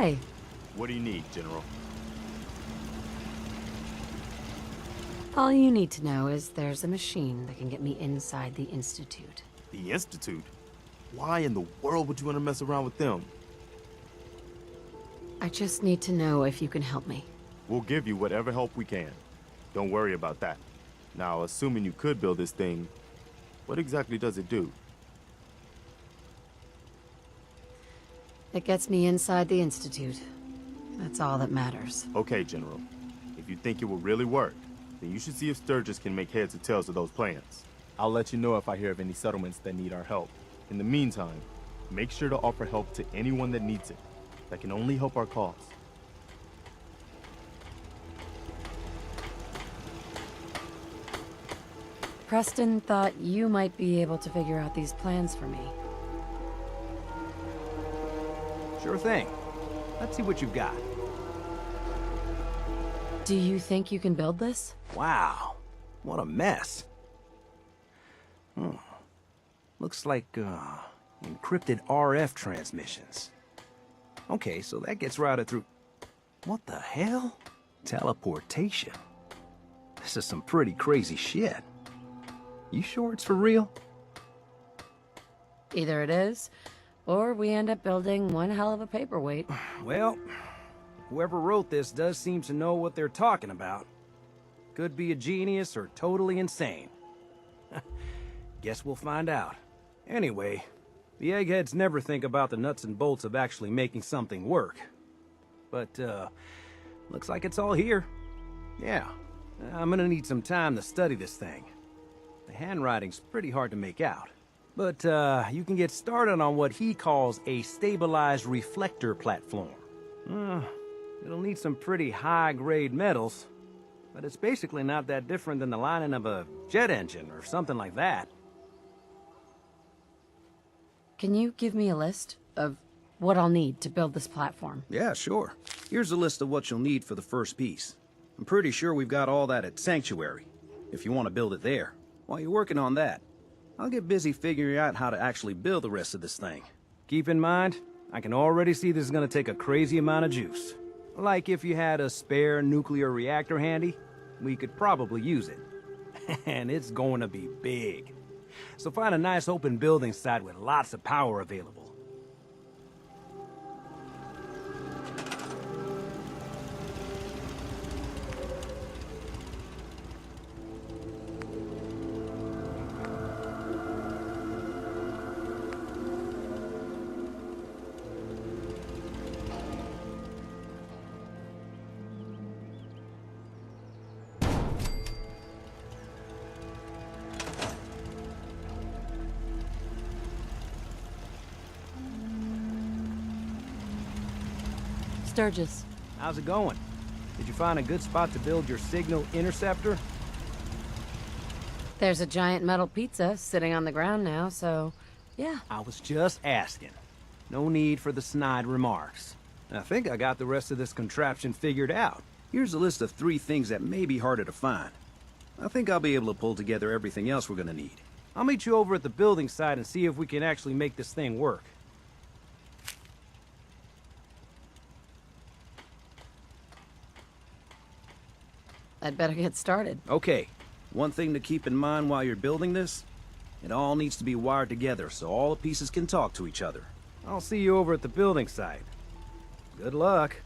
Hi. What do you need, General? All you need to know is there's a machine that can get me inside the Institute. The Institute? Why in the world would you want to mess around with them? I just need to know if you can help me. We'll give you whatever help we can. Don't worry about that. Now, assuming you could build this thing, what exactly does it do? It gets me inside the Institute. That's all that matters. Okay, General. If you think it will really work, then you should see if Sturgis can make heads or tails of those plans. I'll let you know if I hear of any settlements that need our help. In the meantime, make sure to offer help to anyone that needs it. That can only help our cause. Preston thought you might be able to figure out these plans for me. Sure thing. Let's see what you've got. Do you think you can build this? Wow, what a mess. Looks like, encrypted RF transmissions. Okay, so that gets routed through... What the hell? Teleportation. This is some pretty crazy shit. You sure it's for real? Either it is, or we end up building one hell of a paperweight. Well, whoever wrote this does seem to know what they're talking about. Could be a genius or totally insane. Guess we'll find out. Anyway, the eggheads never think about the nuts and bolts of actually making something work. But, looks like it's all here. Yeah, I'm gonna need some time to study this thing. The handwriting's pretty hard to make out. But, you can get started on what he calls a stabilized reflector platform. It'll need some pretty high-grade metals, but it's basically not that different than the lining of a jet engine or something like that. Can you give me a list of what I'll need to build this platform? Yeah, sure. Here's a list of what you'll need for the first piece. I'm pretty sure we've got all that at Sanctuary, if you want to build it there. While you're working on that, I'll get busy figuring out how to actually build the rest of this thing. Keep in mind, I can already see this is gonna take a crazy amount of juice. Like if you had a spare nuclear reactor handy, we could probably use it. And it's going to be big. So find a nice open building site with lots of power available. Sturgis. How's it going? Did you find a good spot to build your signal interceptor? There's a giant metal pizza sitting on the ground now, so yeah. I was just asking. No need for the snide remarks. I think I got the rest of this contraption figured out. Here's a list of 3 things that may be harder to find. I think I'll be able to pull together everything else we're gonna need. I'll meet you over at the building site and see if we can actually make this thing work. I'd better get started. Okay, one thing to keep in mind while you're building this, it all needs to be wired together so all the pieces can talk to each other. I'll see you over at the building site. Good luck.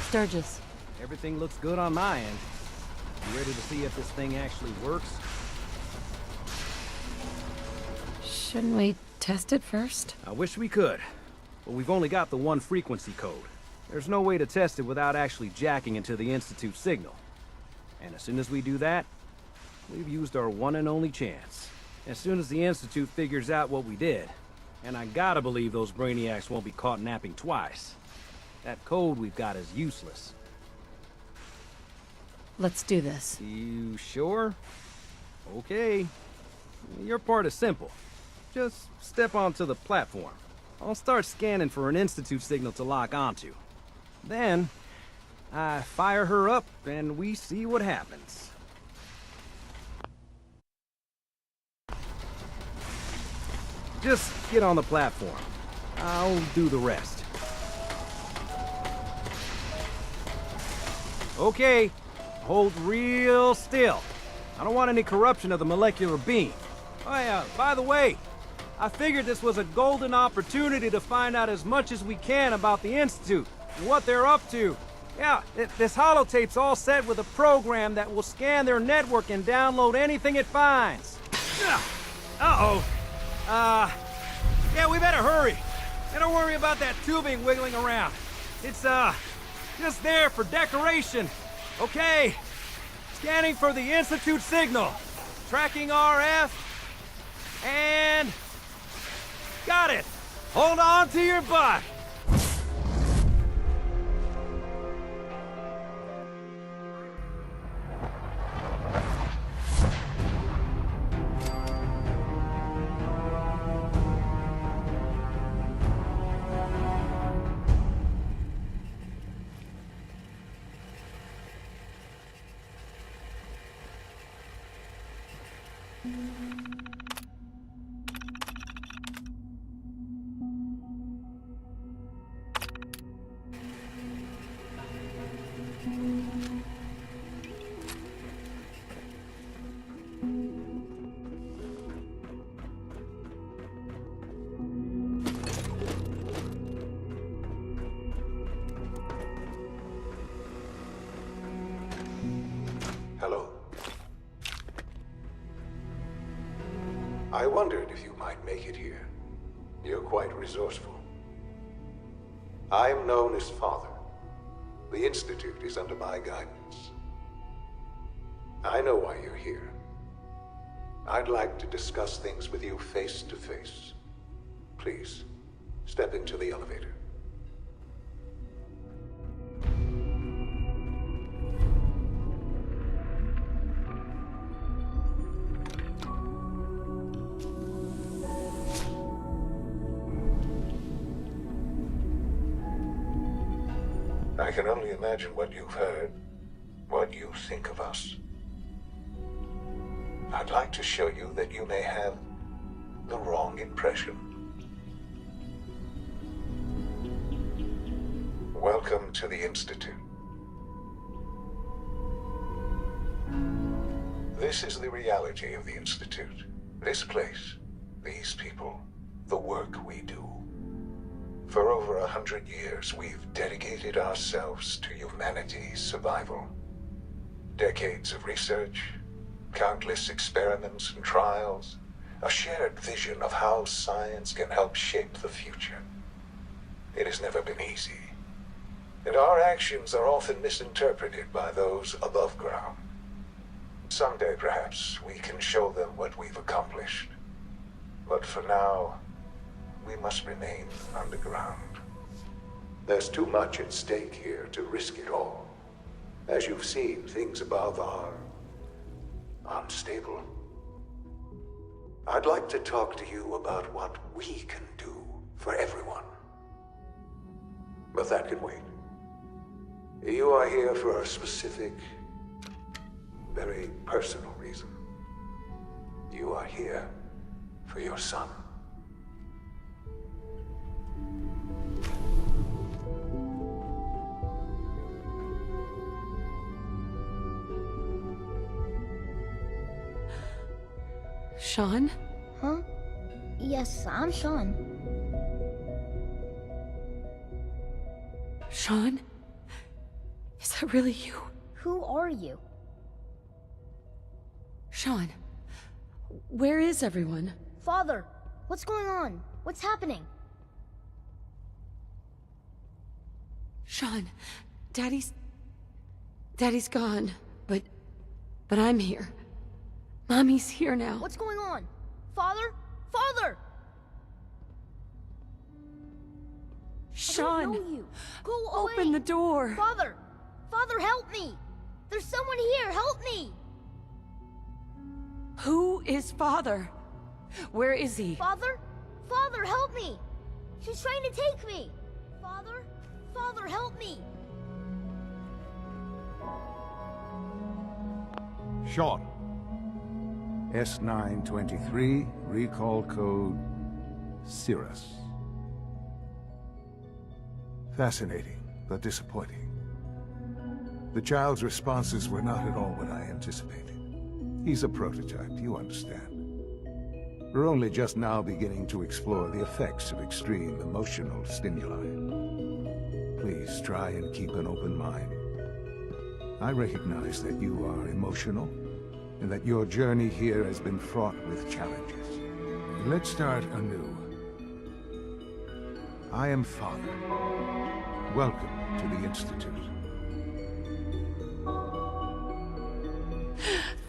Sturgis. Everything looks good on my end. You ready to see if this thing actually works? Shouldn't we test it first? I wish we could, but we've only got the one frequency code. There's no way to test it without actually jacking into the Institute signal. And as soon as we do that, we've used our one and only chance. As soon as the Institute figures out what we did, and I gotta believe those brainiacs won't be caught napping twice, that code we've got is useless. Let's do this. You sure? Okay. Your part is simple. Just step onto the platform. I'll start scanning for an Institute signal to lock onto. Then, I fire her up and we see what happens. Just get on the platform. I'll do the rest. Okay. Hold real still. I don't want any corruption of the molecular beam. Oh yeah, by the way, I figured this was a golden opportunity to find out as much as we can about the Institute and what they're up to. Yeah, this holotape's all set with a program that will scan their network and download anything it finds. Uh-oh. Yeah, we better hurry. And don't worry about that tubing wiggling around. It's, just there for decoration. Okay. Scanning for the Institute signal. Tracking RF. And... got it! Hold on to your butt! Hello. I wondered if you might make it here. You're quite resourceful. I'm known as Father. The Institute is under my guidance. I know why you're here. I'd like to discuss things with you face to face. Please, step into the elevator. I can only imagine what you've heard, what you think of us. I'd like to show you that you may have the wrong impression. Welcome to the Institute. This is the reality of the Institute. This place, these people, the work we do. For over 100 years, we've dedicated ourselves to humanity's survival. Decades of research, countless experiments and trials, a shared vision of how science can help shape the future. It has never been easy, and our actions are often misinterpreted by those above ground. Someday, perhaps, we can show them what we've accomplished. But for now, we must remain underground. There's too much at stake here to risk it all. As you've seen, things above are unstable. I'd like to talk to you about what we can do for everyone. But that can wait. You are here for a specific, very personal reason. You are here for your son. Sean? Huh? Yes, I'm Sean. Sean? Is that really you? Who are you? Sean, where is everyone? Father, what's going on? What's happening? Sean, Daddy's gone, but I'm here. Mommy's here now. What's going on? Father? Father! Sean, I don't know you. Go away. open the door. Father! Father, help me! There's someone here, help me! Who is Father? Where is he? Father? Father, help me! She's trying to take me! Father? Father, help me! Sean. S923, recall code Cirrus. Fascinating, but disappointing. The child's responses were not at all what I anticipated. He's a prototype, you understand. We're only just now beginning to explore the effects of extreme emotional stimuli. Please try and keep an open mind. I recognize that you are emotional, and that your journey here has been fraught with challenges. Let's start anew. I am Father. Welcome to the Institute.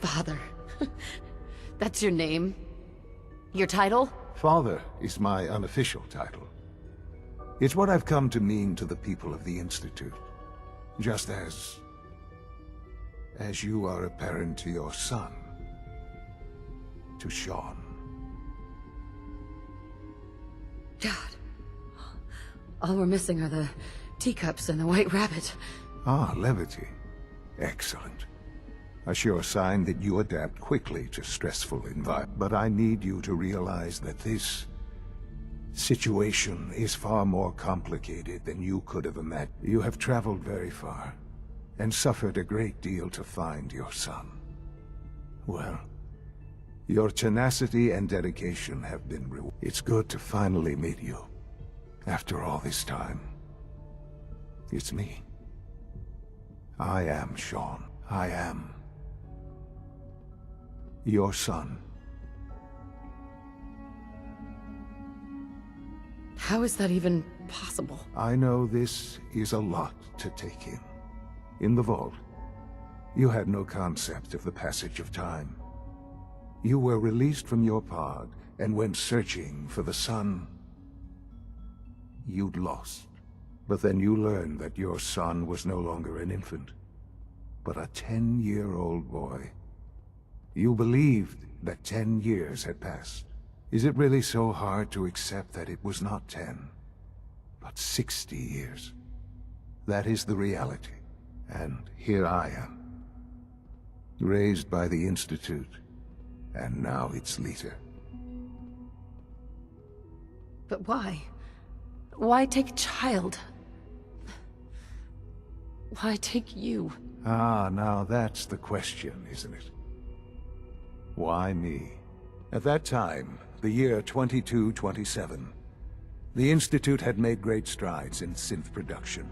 Father. That's your name? Your title? Father is my unofficial title. It's what I've come to mean to the people of the Institute. Just as you are a parent to your son, to Sean. God. All we're missing are the teacups and the white rabbit. Ah, levity. Excellent. A sure sign that you adapt quickly to stressful environments. But I need you to realize that this situation is far more complicated than you could have imagined. You have traveled very far, and suffered a great deal to find your son. Well, your tenacity and dedication have been rewarded. It's good to finally meet you. After all this time, it's me. I am Sean. I am your son. How is that even possible? I know this is a lot to take in. In the vault, you had no concept of the passage of time. You were released from your pod and went searching for the son you'd lost. But then you learned that your son was no longer an infant, but a 10-year-old boy. You believed that 10 years had passed. Is it really so hard to accept that it was not 10, but 60 years? That is the reality. And here I am, raised by the Institute, and now its leader. But why? Why take a child? Why take you? Ah, now that's the question, isn't it? Why me? At that time, the year 2227, the Institute had made great strides in synth production.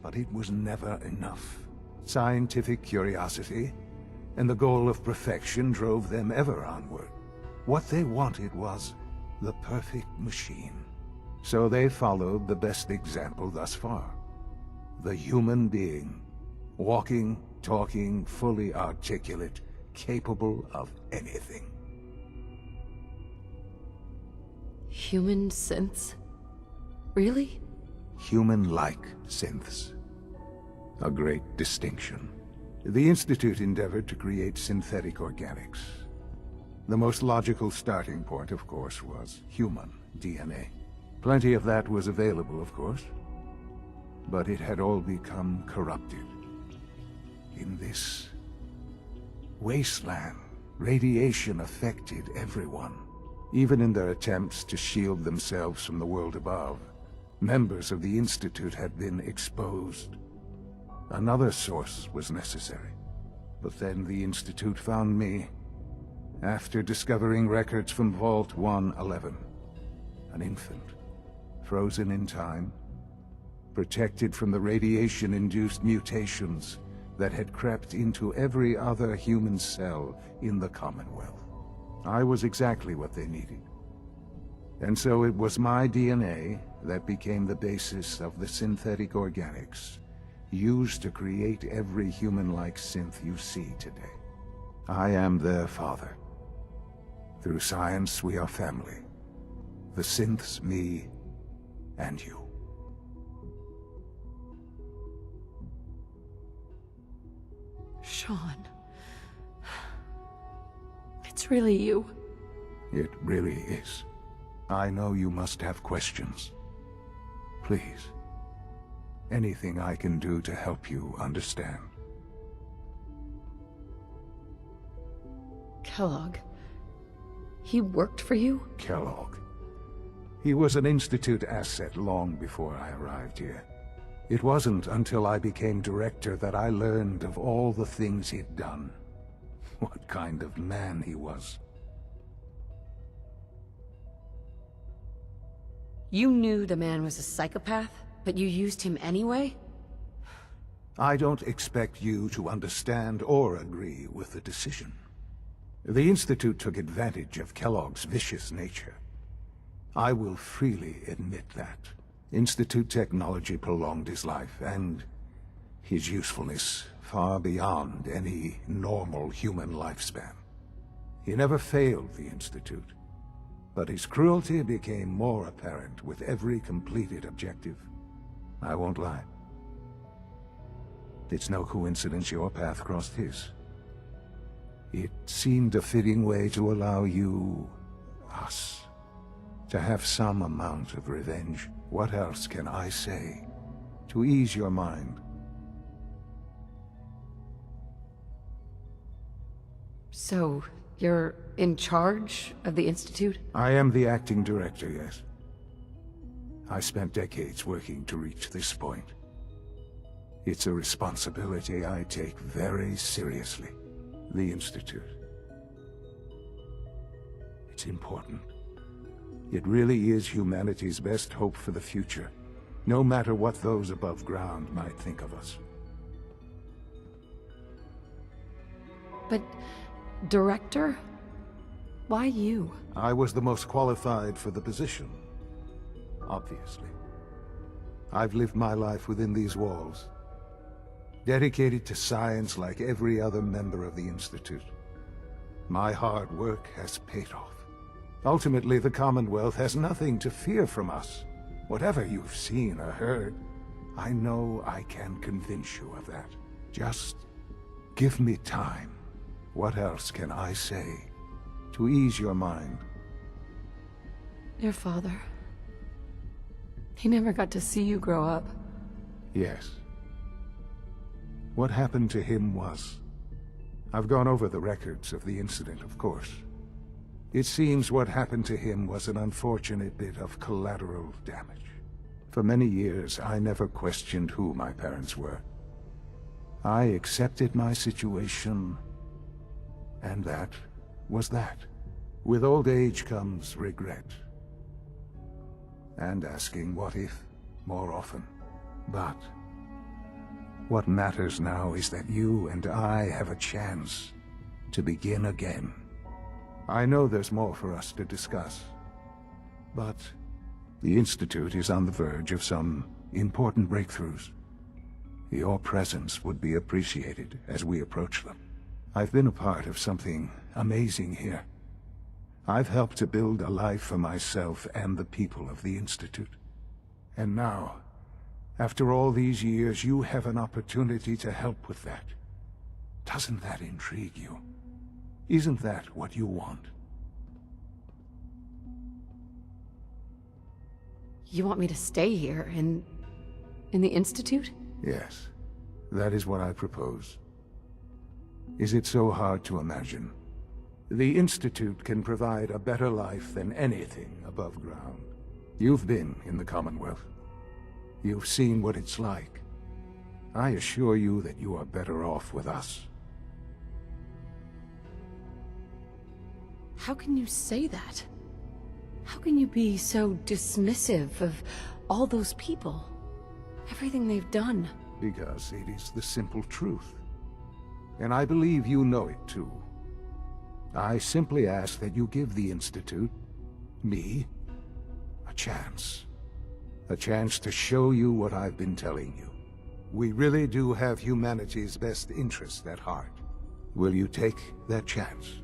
But it was never enough. Scientific curiosity and the goal of perfection drove them ever onward. What they wanted was the perfect machine. So they followed the best example thus far. The human being. Walking, talking, fully articulate, capable of anything. Human synths? Really? Human-like synths. A great distinction. The Institute endeavored to create synthetic organics. The most logical starting point, of course, was human DNA. Plenty of that was available, of course. But it had all become corrupted. In this wasteland, radiation affected everyone. Even in their attempts to shield themselves from the world above, members of the Institute had been exposed. Another source was necessary. But then the Institute found me, after discovering records from Vault 111. An infant, frozen in time, protected from the radiation-induced mutations that had crept into every other human cell in the Commonwealth. I was exactly what they needed. And so it was my DNA that became the basis of the synthetic organics used to create every human-like synth you see today. I am their father. Through science, we are family. The synths, me, and you. Sean. It's really you. It really is. I know you must have questions. Please. Anything I can do to help you understand. Kellogg. He worked for you? Kellogg. He was an Institute asset long before I arrived here. It wasn't until I became director that I learned of all the things he'd done. What kind of man he was. You knew the man was a psychopath, but you used him anyway? I don't expect you to understand or agree with the decision. The Institute took advantage of Kellogg's vicious nature. I will freely admit that. Institute technology prolonged his life, and his usefulness far beyond any normal human lifespan. He never failed the Institute, but his cruelty became more apparent with every completed objective. I won't lie. It's no coincidence your path crossed his. It seemed a fitting way to allow you, us, to have some amount of revenge. What else can I say to ease your mind? So, you're in charge of the Institute? I am the acting director, yes. I spent decades working to reach this point. It's a responsibility I take very seriously. The Institute. It's important. It really is humanity's best hope for the future, no matter what those above ground might think of us. But, director? Why you? I was the most qualified for the position, obviously. I've lived my life within these walls, dedicated to science like every other member of the Institute. My hard work has paid off. Ultimately, the Commonwealth has nothing to fear from us. Whatever you've seen or heard, I know I can convince you of that. Just give me time. What else can I say to ease your mind? Your father. He never got to see you grow up. Yes. What happened to him was... I've gone over the records of the incident, of course. It seems what happened to him was an unfortunate bit of collateral damage. For many years, I never questioned who my parents were. I accepted my situation, and that was that. With old age comes regret. And asking what if more often. But what matters now is that you and I have a chance to begin again. I know there's more for us to discuss, but the Institute is on the verge of some important breakthroughs. Your presence would be appreciated as we approach them. I've been a part of something amazing here. I've helped to build a life for myself and the people of the Institute. And now, after all these years, you have an opportunity to help with that. Doesn't that intrigue you? Isn't that what you want? You want me to stay here, in the Institute? Yes, that is what I propose. Is it so hard to imagine? The Institute can provide a better life than anything above ground. You've been in the Commonwealth. You've seen what it's like. I assure you that you are better off with us. How can you say that? How can you be so dismissive of all those people? Everything they've done. Because it is the simple truth. And I believe you know it too. I simply ask that you give the Institute, me, a chance. A chance to show you what I've been telling you. We really do have humanity's best interest at heart. Will you take that chance?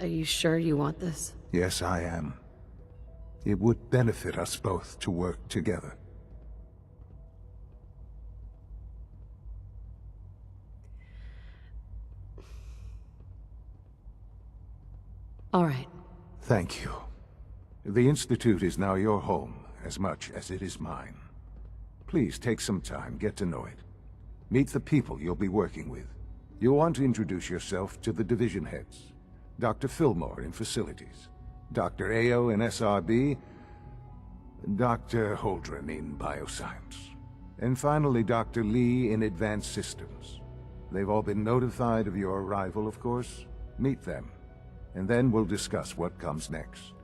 Are you sure you want this? Yes, I am. It would benefit us both to work together. All right. Thank you. The Institute is now your home, as much as it is mine. Please take some time, get to know it. Meet the people you'll be working with. You'll want to introduce yourself to the division heads. Dr. Fillmore in Facilities, Dr. Ao in SRB, Dr. Holdren in Bioscience, and finally Dr. Lee in Advanced Systems. They've all been notified of your arrival, of course. Meet them, and then we'll discuss what comes next.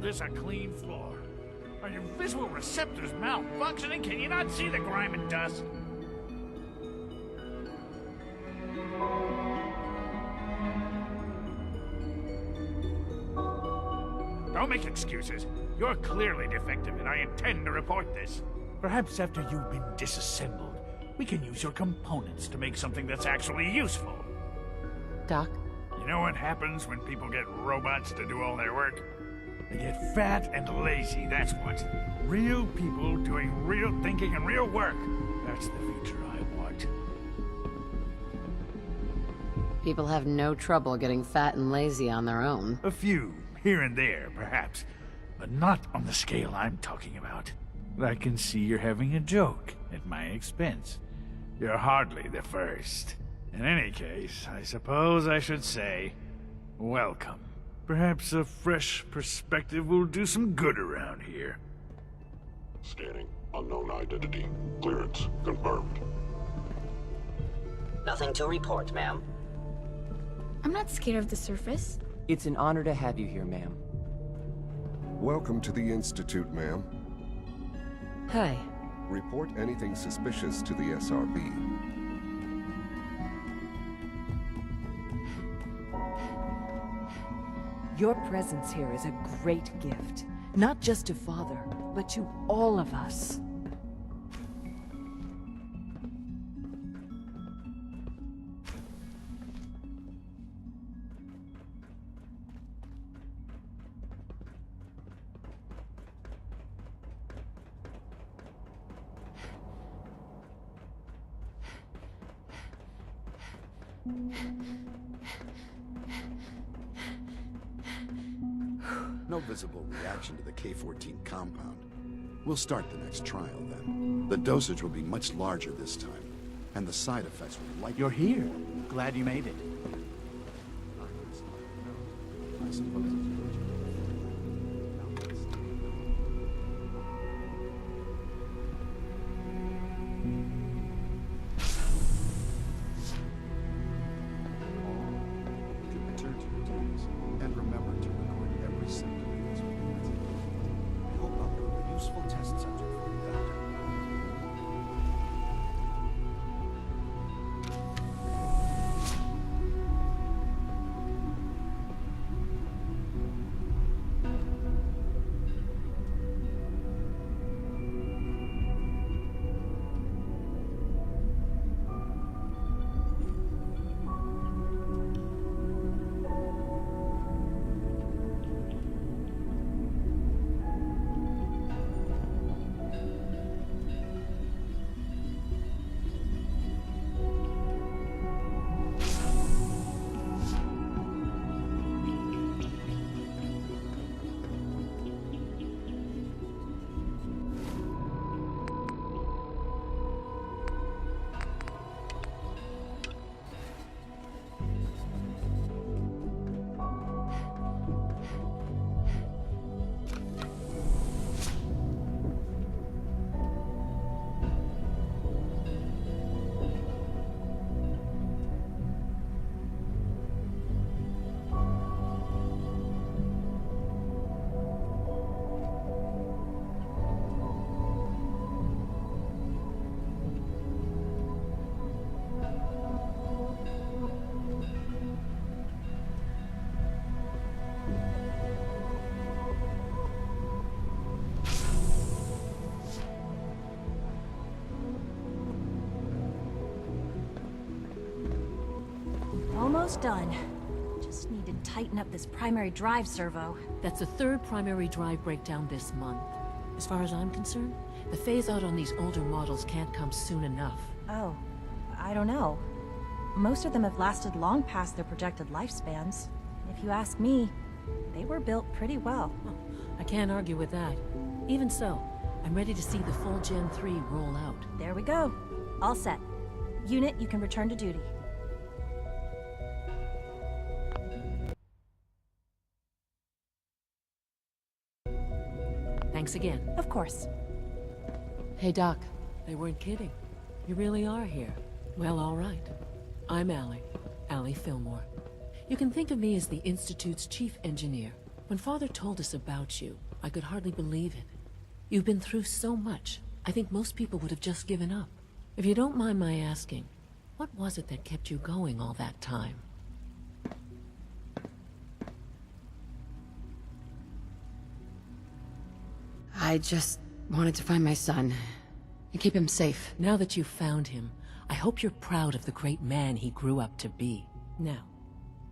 This a clean floor. Are your visual receptors malfunctioning? Can you not see the grime and dust? Don't make excuses. You're clearly defective, and I intend to report this. Perhaps after you've been disassembled, we can use your components to make something that's actually useful. Doc? You know what happens when people get robots to do all their work? They get fat and lazy, that's what. Real people doing real thinking and real work. That's the future I want. People have no trouble getting fat and lazy on their own. A few, here and there, perhaps. But not on the scale I'm talking about. I can see you're having a joke at my expense. You're hardly the first. In any case, I suppose I should say, welcome. Perhaps a fresh perspective will do some good around here. Scanning. Unknown identity. Clearance confirmed. Nothing to report, ma'am. I'm not scared of the surface. It's an honor to have you here, ma'am. Welcome to the Institute, ma'am. Hi. Report anything suspicious to the SRB. Your presence here is a great gift, not just to Father, but to all of us. No visible reaction to the K-14 compound. We'll start the next trial then. The dosage will be much larger this time, and the side effects will likely... You're here. Glad you made it. I suppose it's You can return to your duties, and remember to record every symptom of this pregnancy. I hope I'll prove a useful test subject for you, Doctor. almost done. Just need to tighten up this primary drive servo. That's the third primary drive breakdown this month. As far as I'm concerned, the phase-out on these older models can't come soon enough. Oh, I don't know. Most of them have lasted long past their projected lifespans. If you ask me, they were built pretty well. I can't argue with that. Even so, I'm ready to see the full Gen 3 roll out. There we go. All set. Unit, you can return to duty. Thanks again. Of course. Hey, Doc. They weren't kidding. You really are here. Well, all right. I'm Allie Fillmore. You can think of me as the Institute's chief engineer. When Father told us about you, I could hardly believe it. You've been through so much, I think most people would have just given up. If you don't mind my asking, what was it that kept you going all that time? I just wanted to find my son and keep him safe. Now that you've found him, I hope you're proud of the great man he grew up to be. Now,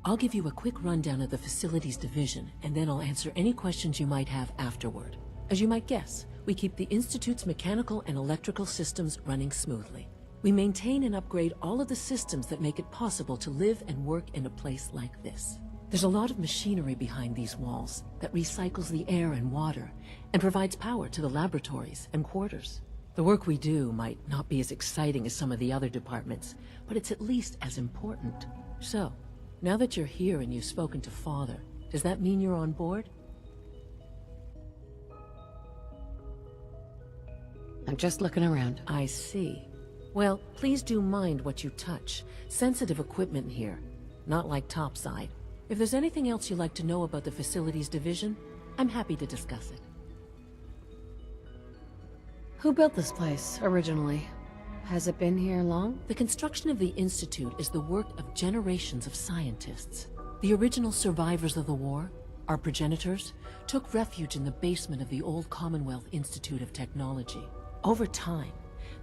I'll give you a quick rundown of the Facilities Division, and then I'll answer any questions you might have afterward. As you might guess, we keep the Institute's mechanical and electrical systems running smoothly. We maintain and upgrade all of the systems that make it possible to live and work in a place like this. There's a lot of machinery behind these walls that recycles the air and water and provides power to the laboratories and quarters. The work we do might not be as exciting as some of the other departments, but it's at least as important. So, now that you're here and you've spoken to Father, does that mean you're on board? I'm just looking around. I see. Well, please do mind what you touch. Sensitive equipment here, not like topside. If there's anything else you'd like to know about the Facilities Division, I'm happy to discuss it. Who built this place, originally? Has it been here long? The construction of the Institute is the work of generations of scientists. The original survivors of the war, our progenitors, took refuge in the basement of the old Commonwealth Institute of Technology. Over time,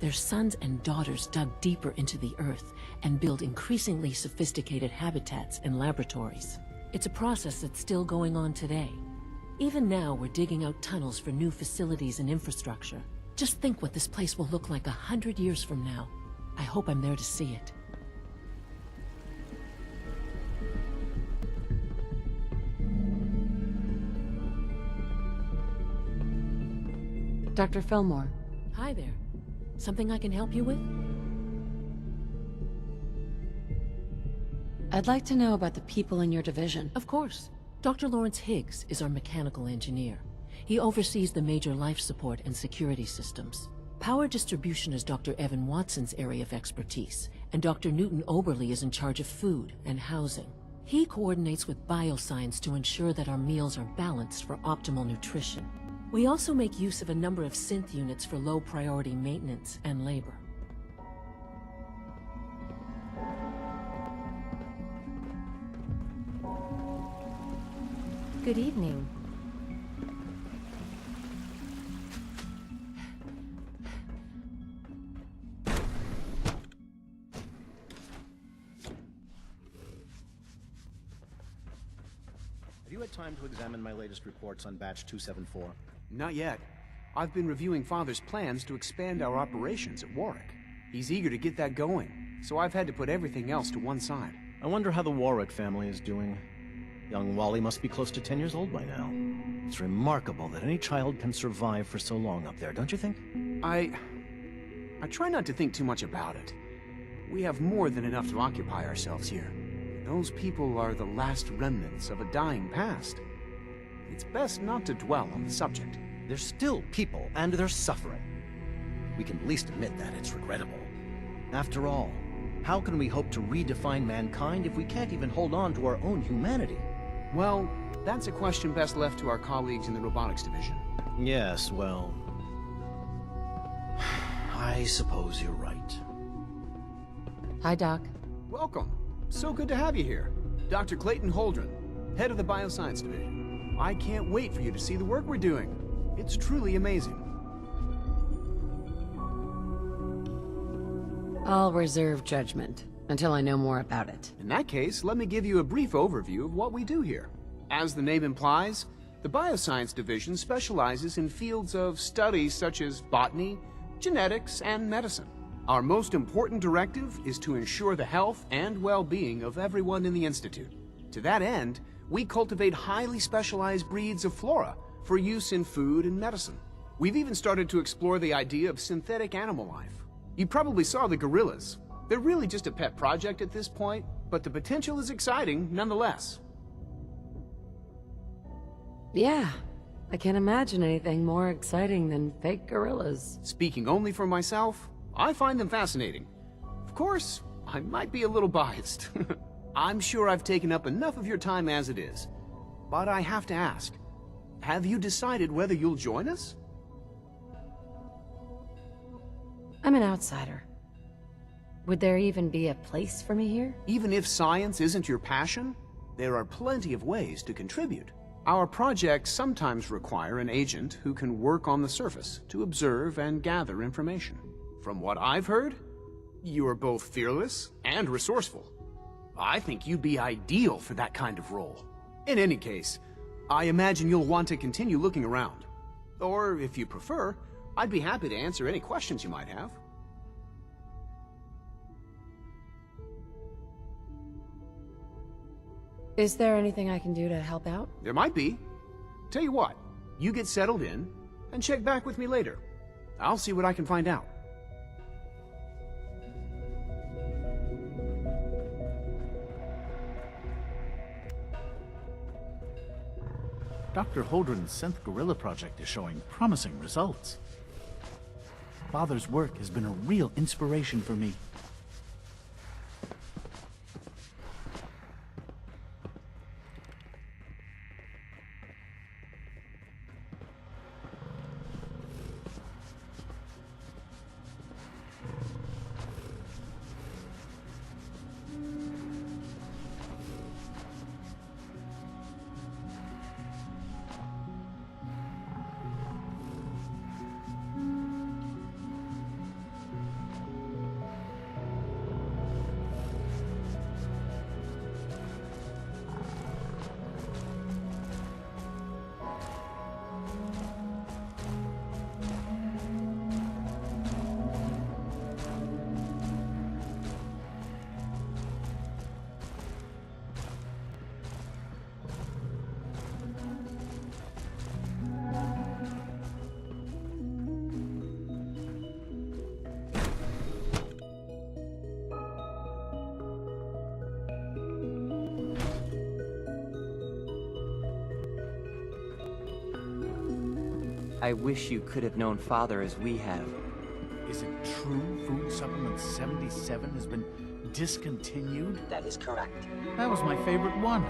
their sons and daughters dug deeper into the earth and built increasingly sophisticated habitats and laboratories. It's a process that's still going on today. Even now, we're digging out tunnels for new facilities and infrastructure. Just think what this place will look like 100 years from now. I hope I'm there to see it. Dr. Fillmore. Hi there. Something I can help you with? I'd like to know about the people in your division. Of course. Dr. Lawrence Higgs is our mechanical engineer. He oversees the major life support and security systems. Power distribution is Dr. Evan Watson's area of expertise, and Dr. Newton Oberly is in charge of food and housing. He coordinates with bioscience to ensure that our meals are balanced for optimal nutrition. We also make use of a number of synth units for low-priority maintenance and labor. Good evening. Have you had time to examine my latest reports on Batch 274? Not yet. I've been reviewing Father's plans to expand our operations at Warwick. He's eager to get that going, so I've had to put everything else to one side. I wonder how the Warwick family is doing. Young Wally must be close to 10 years old by now. It's remarkable that any child can survive for so long up there, don't you think? I try not to think too much about it. We have more than enough to occupy ourselves here. Those people are the last remnants of a dying past. It's best not to dwell on the subject. They're still people, and they're suffering. We can at least admit that it's regrettable. After all, how can we hope to redefine mankind if we can't even hold on to our own humanity? Well, that's a question best left to our colleagues in the robotics division. Yes, well... I suppose you're right. Hi, Doc. Welcome. So good to have you here. Dr. Clayton Holdren, head of the Bioscience Division. I can't wait for you to see the work we're doing. It's truly amazing. I'll reserve judgment. until I know more about it. In that case, let me give you a brief overview of what we do here. As the name implies, the Bioscience Division specializes in fields of study such as botany, genetics, and medicine. Our most important directive is to ensure the health and well-being of everyone in the Institute. To that end, we cultivate highly specialized breeds of flora for use in food and medicine. We've even started to explore the idea of synthetic animal life. You probably saw the gorillas. They're really just a pet project at this point, but the potential is exciting nonetheless. Yeah, I can't imagine anything more exciting than fake gorillas. Speaking only for myself, I find them fascinating. Of course, I might be a little biased. I'm sure I've taken up enough of your time as it is. But I have to ask, have you decided whether you'll join us? I'm an outsider. Would there even be a place for me here? Even if science isn't your passion, there are plenty of ways to contribute. Our projects sometimes require an agent who can work on the surface to observe and gather information. From what I've heard, you are both fearless and resourceful. I think you'd be ideal for that kind of role. In any case, I imagine you'll want to continue looking around. Or, if you prefer, I'd be happy to answer any questions you might have. Is there anything I can do to help out? There might be. Tell you what, you get settled in, and check back with me later. I'll see what I can find out. Dr. Holdren's synth gorilla project is showing promising results. Father's work has been a real inspiration for me. I wish you could have known Father as we have. Is it true Food Supplement 77 has been discontinued? That is correct. That was my favorite one.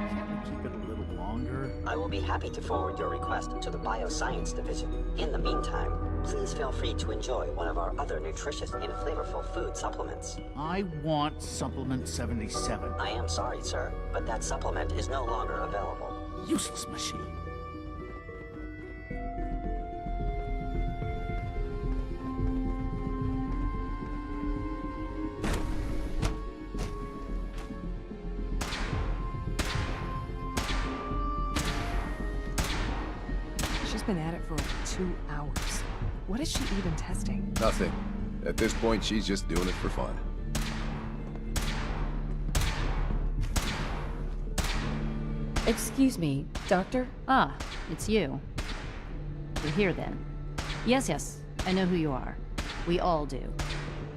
Can't we keep it a little longer? I will be happy to forward your request to the Bioscience Division. In the meantime, please feel free to enjoy one of our other nutritious and flavorful food supplements. I want Supplement 77. I am sorry, sir, but that supplement is no longer available. Useless machine. She's been at it for over 2 hours. What is she even testing? Nothing. At this point, she's just doing it for fun. Excuse me, Doctor? Ah, it's you. You're here then. Yes, I know who you are. We all do.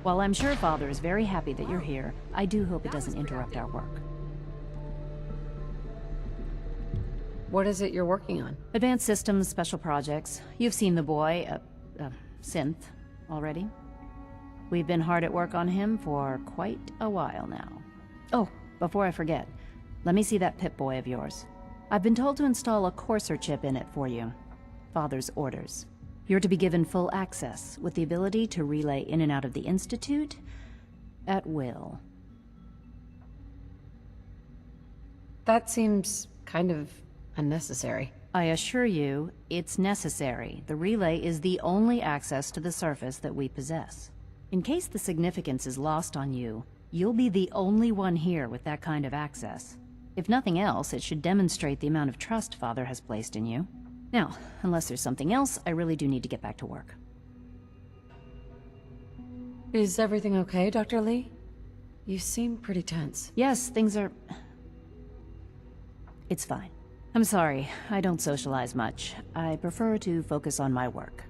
While I'm sure Father is very happy that you're here, I do hope it doesn't interrupt our work. What is it you're working on? Advanced systems, special projects. You've seen the boy, Synth, already. We've been hard at work on him for quite a while now. Oh, before I forget, let me see that Pip-Boy of yours. I've been told to install a courser chip in it for you. Father's orders. You're to be given full access, with the ability to relay in and out of the Institute at will. That seems kind of unnecessary. I assure you, it's necessary. The relay is the only access to the surface that we possess. In case the significance is lost on you, You'll be the only one here with that kind of access. If nothing else, it should demonstrate the amount of trust Father has placed in you. Now, unless there's something else, I really do need to get back to work. Is everything okay, Dr. Lee? You seem pretty tense. Yes, things are... It's fine. I'm sorry, I don't socialize much. I prefer to focus on my work.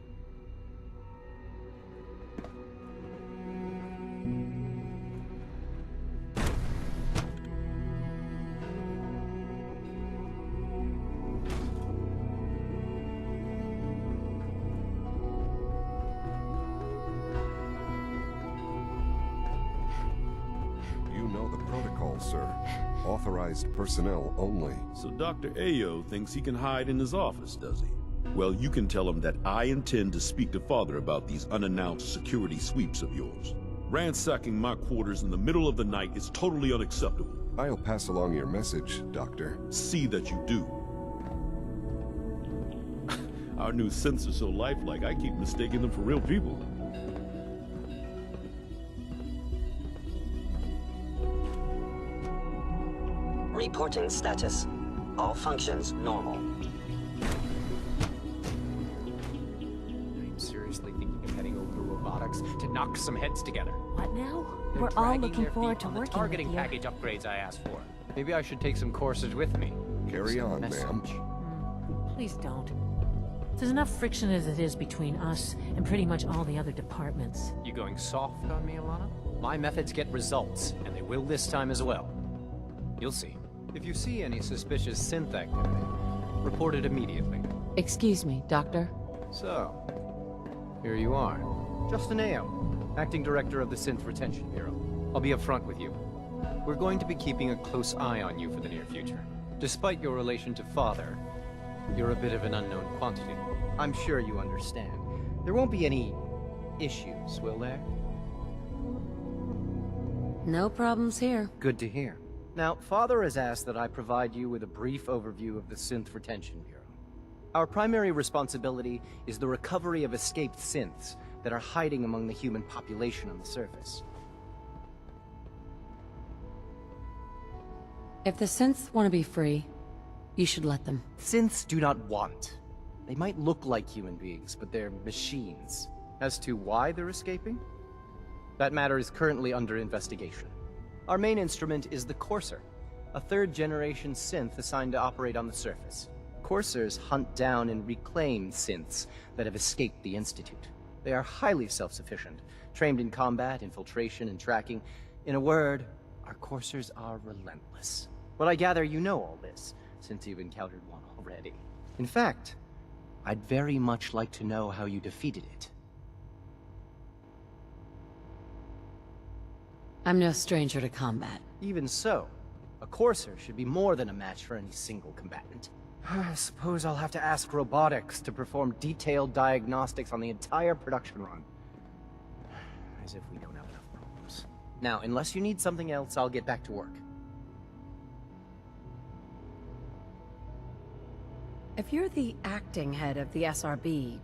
You know the protocol, sir. Authorized personnel only. So Dr. Ayo thinks he can hide in his office, does he? Well, you can tell him that I intend to speak to Father about these unannounced security sweeps of yours. Ransacking my quarters in the middle of the night is totally unacceptable. I'll pass along your message, Doctor. See that you do. Our new synths are so lifelike, I keep mistaking them for real people. Reporting status. All functions normal. I'm seriously thinking of heading over to robotics to knock some heads together. What now? They're We're all dragging looking their forward feet to on the working targeting with you. package upgrades I asked for. Maybe I should take some courses with me. Carry Some on, message. ma'am. Please don't. There's enough friction as it is between us and pretty much all the other departments. You going soft on me, Alana? My methods get results, and they will this time as well. You'll see. If you see any suspicious synth activity, report it immediately. Excuse me, Doctor. So, here you are. Justin Ayo, Acting Director of the Synth Retention Bureau. I'll be upfront with you. We're going to be keeping a close eye on you for the near future. Despite your relation to Father, you're a bit of an unknown quantity. I'm sure you understand. There won't be any issues, will there? No problems here. Good to hear. Now, Father has asked that I provide you with a brief overview of the Synth Retention Bureau. Our primary responsibility is the recovery of escaped synths that are hiding among the human population on the surface. If the synths want to be free, you should let them. Synths do not want. They might look like human beings, but they're machines. As to why they're escaping? That matter is currently under investigation. Our main instrument is the Courser, a third-generation synth assigned to operate on the surface. Coursers hunt down and reclaim synths that have escaped the Institute. They are highly self-sufficient, trained in combat, infiltration, and tracking. In a word, our Coursers are relentless. But I gather you know all this, since you've encountered one already. In fact, I'd very much like to know how you defeated it. I'm no stranger to combat. Even so, a Courser should be more than a match for any single combatant. I suppose I'll have to ask robotics to perform detailed diagnostics on the entire production run. As if we don't have enough problems. Now, unless you need something else, I'll get back to work. If you're the acting head of the SRB,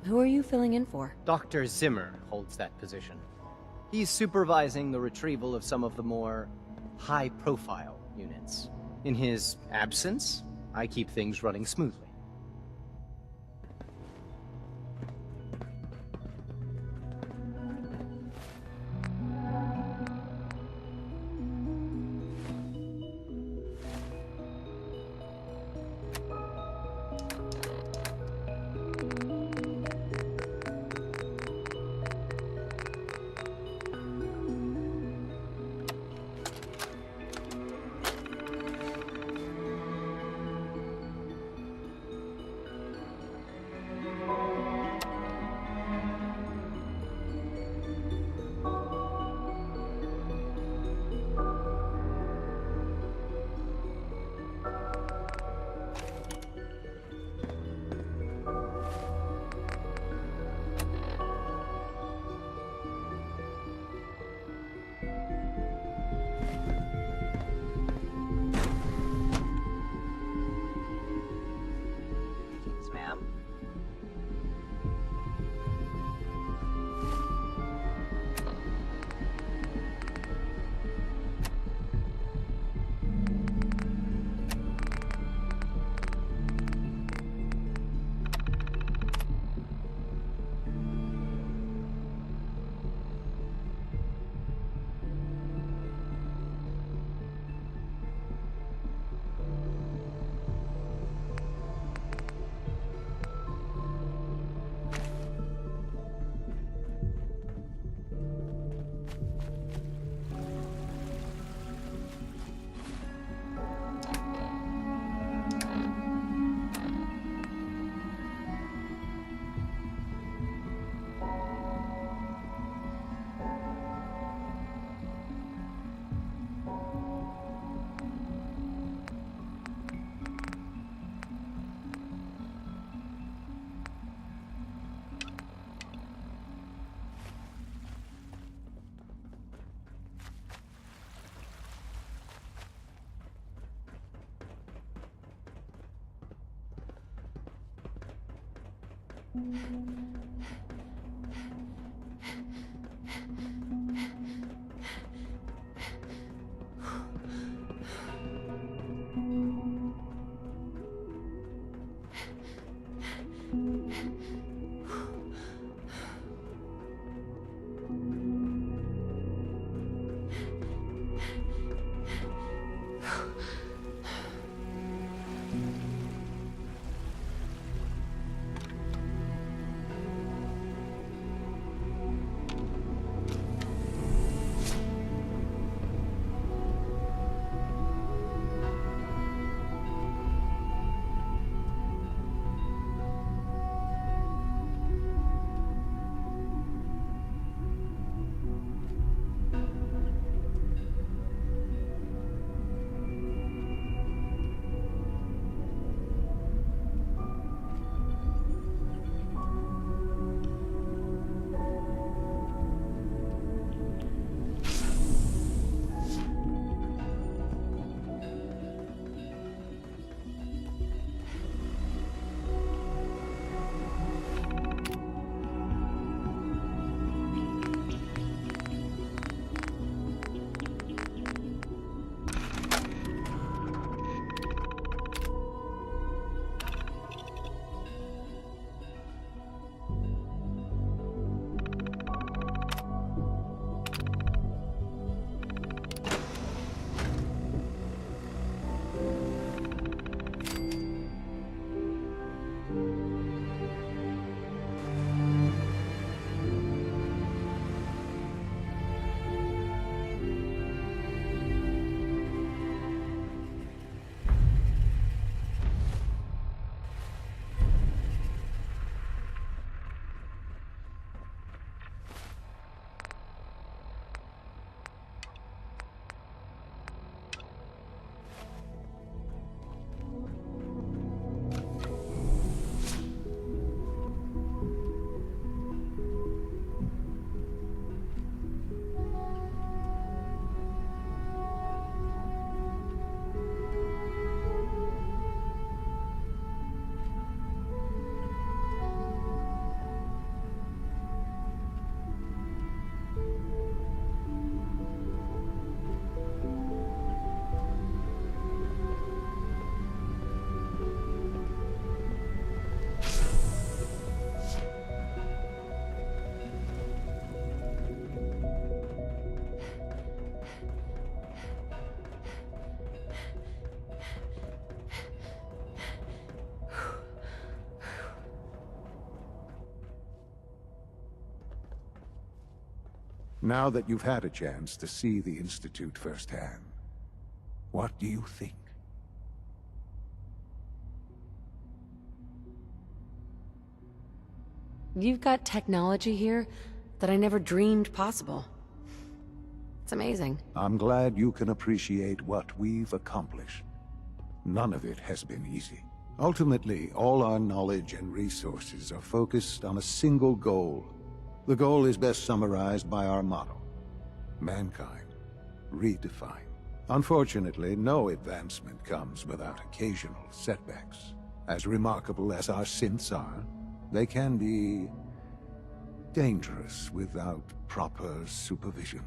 who are you filling in for? Dr. Zimmer holds that position. He's supervising the retrieval of some of the more high-profile units. In his absence, I keep things running smoothly. Now that you've had a chance to see the Institute firsthand, what do you think? You've got technology here that I never dreamed possible. It's amazing. I'm glad you can appreciate what we've accomplished. None of it has been easy. Ultimately, all our knowledge and resources are focused on a single goal. The goal is best summarized by our motto: mankind, redefined. Unfortunately, no advancement comes without occasional setbacks. As remarkable as our synths are, they can be dangerous without proper supervision.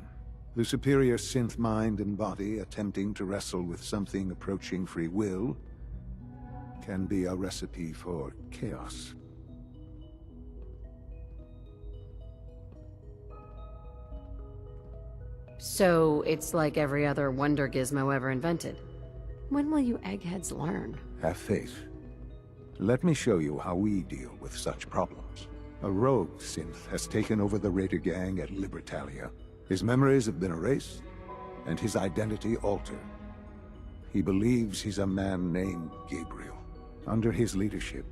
The superior synth mind and body attempting to wrestle with something approaching free will can be a recipe for chaos. So it's like every other wonder gizmo ever invented. When will you eggheads learn? Have faith. Let me show you how we deal with such problems. A rogue synth has taken over the Raider gang at Libertalia. His memories have been erased, and his identity altered. He believes he's a man named Gabriel. Under his leadership,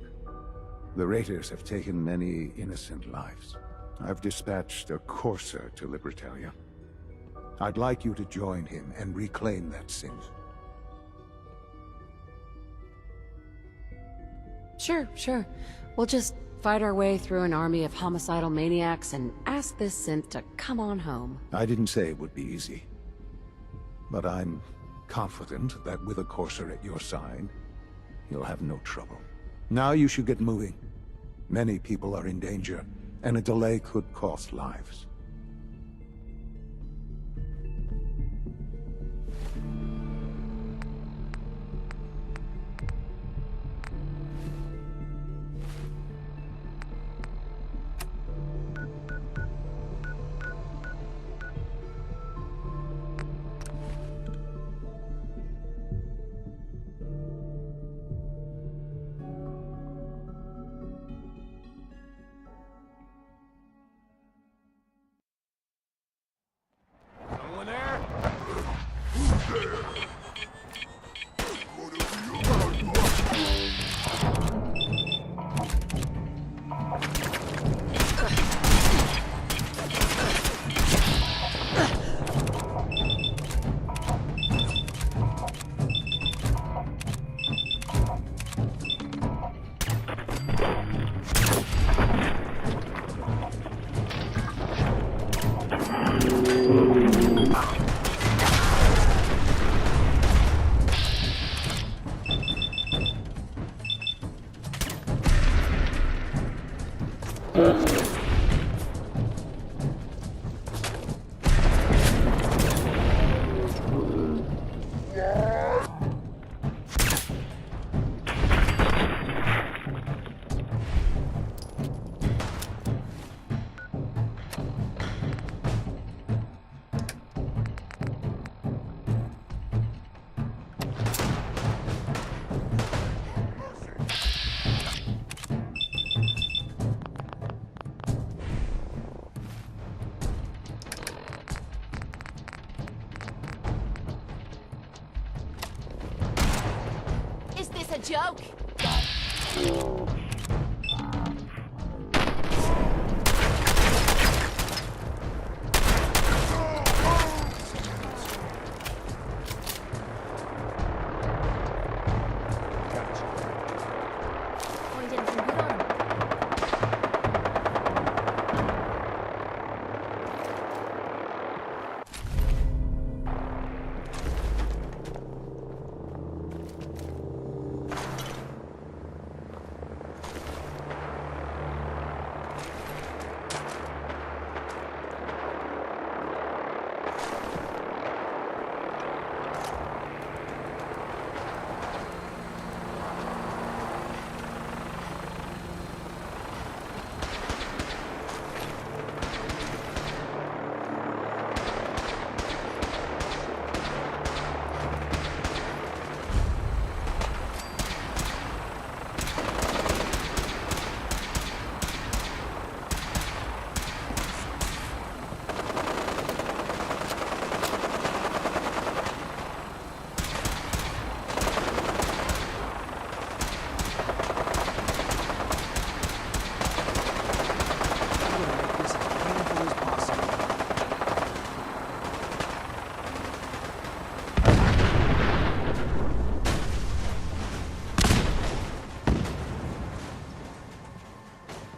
the Raiders have taken many innocent lives. I've dispatched a courser to Libertalia. I'd like you to join him and reclaim that synth. Sure. We'll just fight our way through an army of homicidal maniacs and ask this synth to come on home. I didn't say it would be easy. But I'm confident that with a courser at your side, you'll have no trouble. Now you should get moving. Many people are in danger, and a delay could cost lives. Someone there? Is this a joke? Find anything good on him?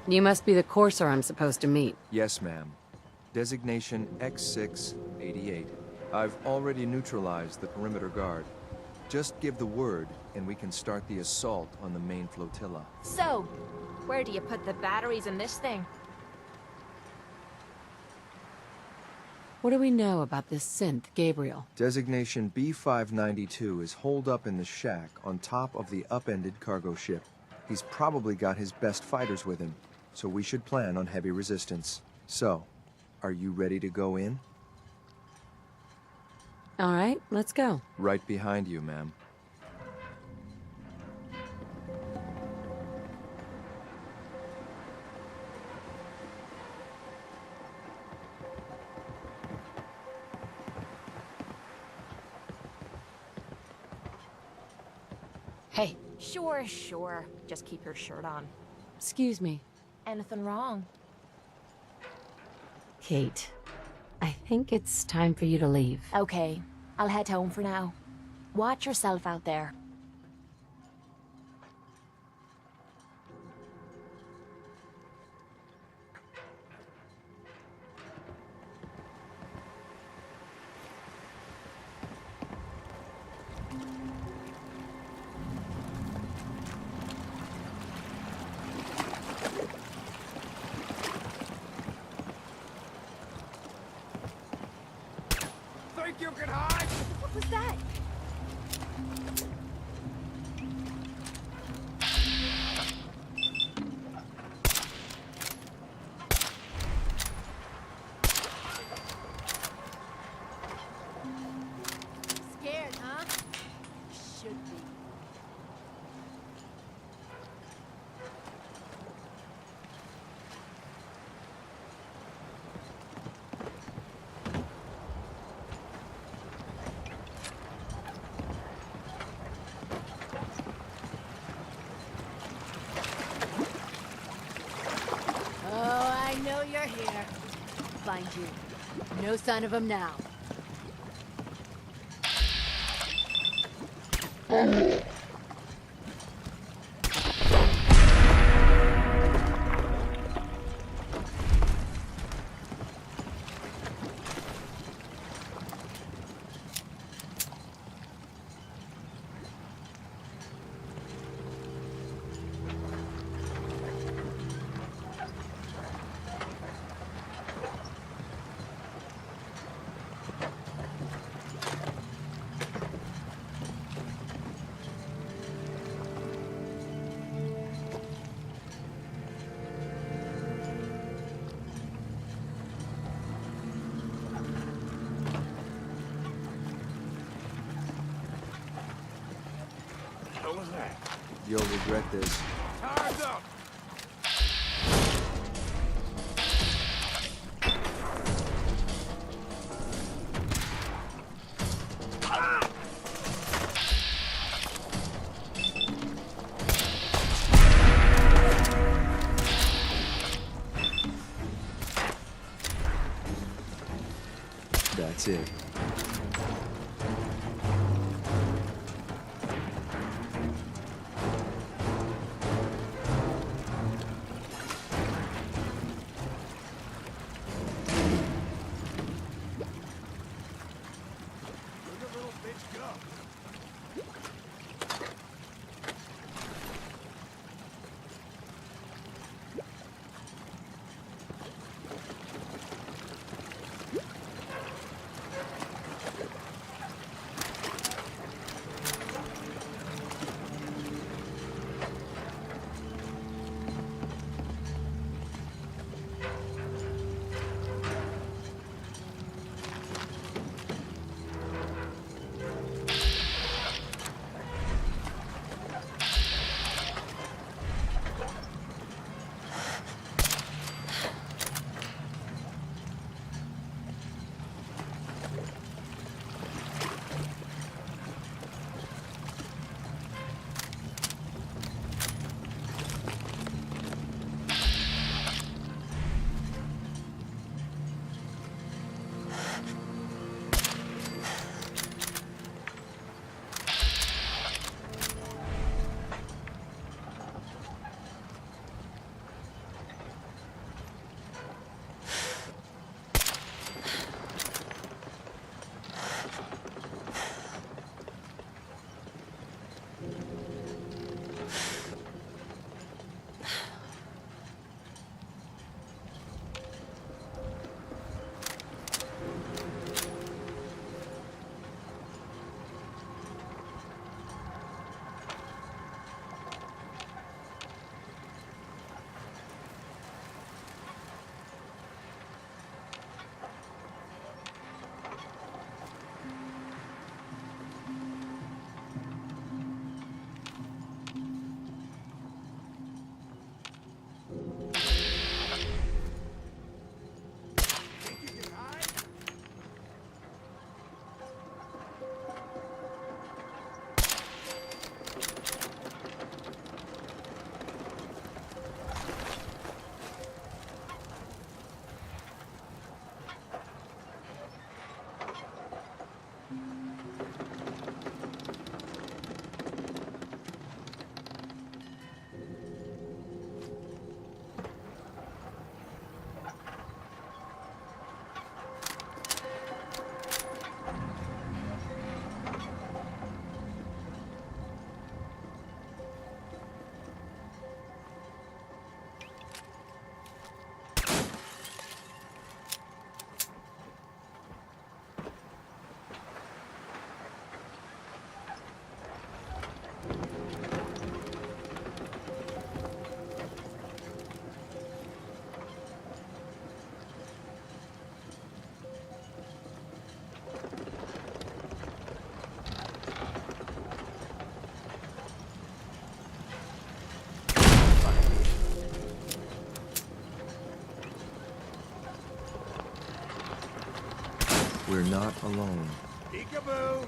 You must be the courser I'm supposed to meet. Yes, ma'am. Designation X688. I've already neutralized the perimeter guard. Just give the word, and we can start the assault on the main flotilla. So, where do you put the batteries in this thing? What do we know about this synth, Gabriel? Designation B592 is holed up in the shack on top of the upended cargo ship. He's probably got his best fighters with him, so we should plan on heavy resistance. So, are you ready to go in? All right, let's go. Right behind you, ma'am. Hey. Sure, sure. Just keep your shirt on. Excuse me. Anything wrong? Kate, I think it's time for you to leave. Okay, I'll head home for now. Watch yourself out there. was that? Scared, huh? Should be. Oh, I know you're here. Find you. No sign of him now. What was that? You'll regret this. Time's up! That's it. We're not alone. Peekaboo!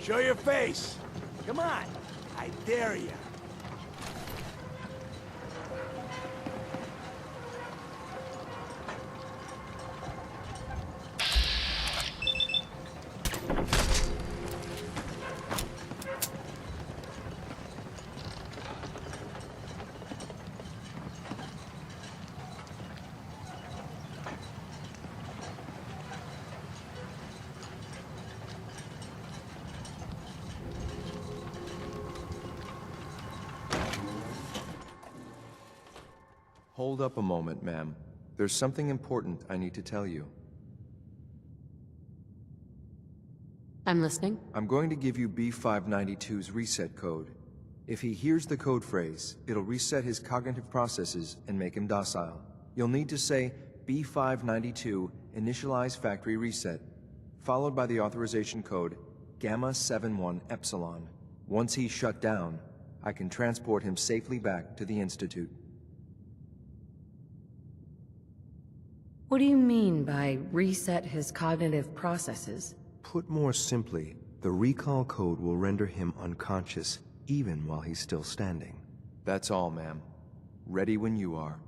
Show your face! Come on! I dare you! Hold up a moment, ma'am. There's something important I need to tell you. I'm listening. I'm going to give you B592's reset code. If he hears the code phrase, it'll reset his cognitive processes and make him docile. You'll need to say B592 initialize factory reset, followed by the authorization code Gamma 71 Epsilon. Once he's shut down, I can transport him safely back to the Institute. What do you mean by reset his cognitive processes? Put more simply, the recall code will render him unconscious even while he's still standing. That's all, ma'am. Ready when you are.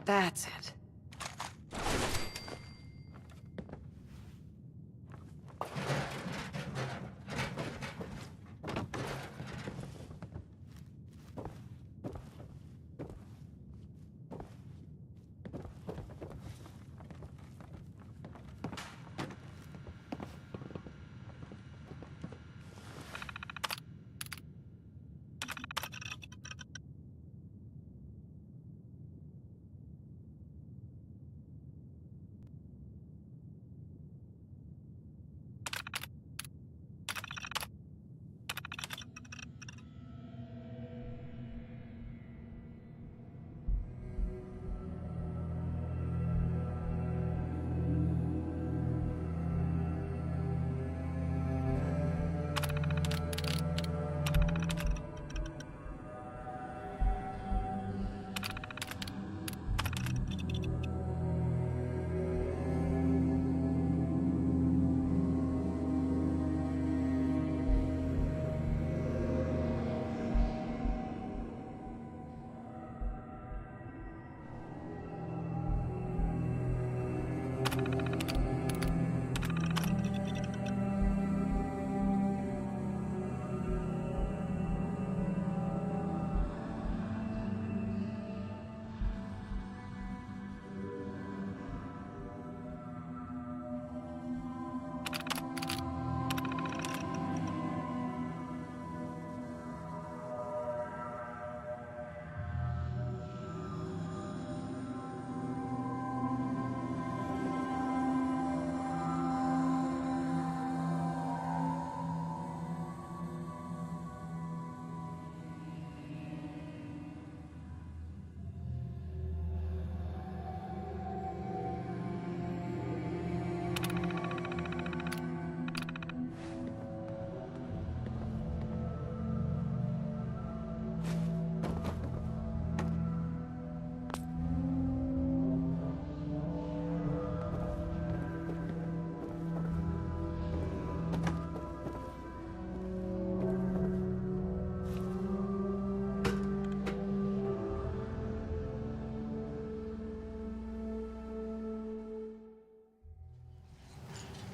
That's it.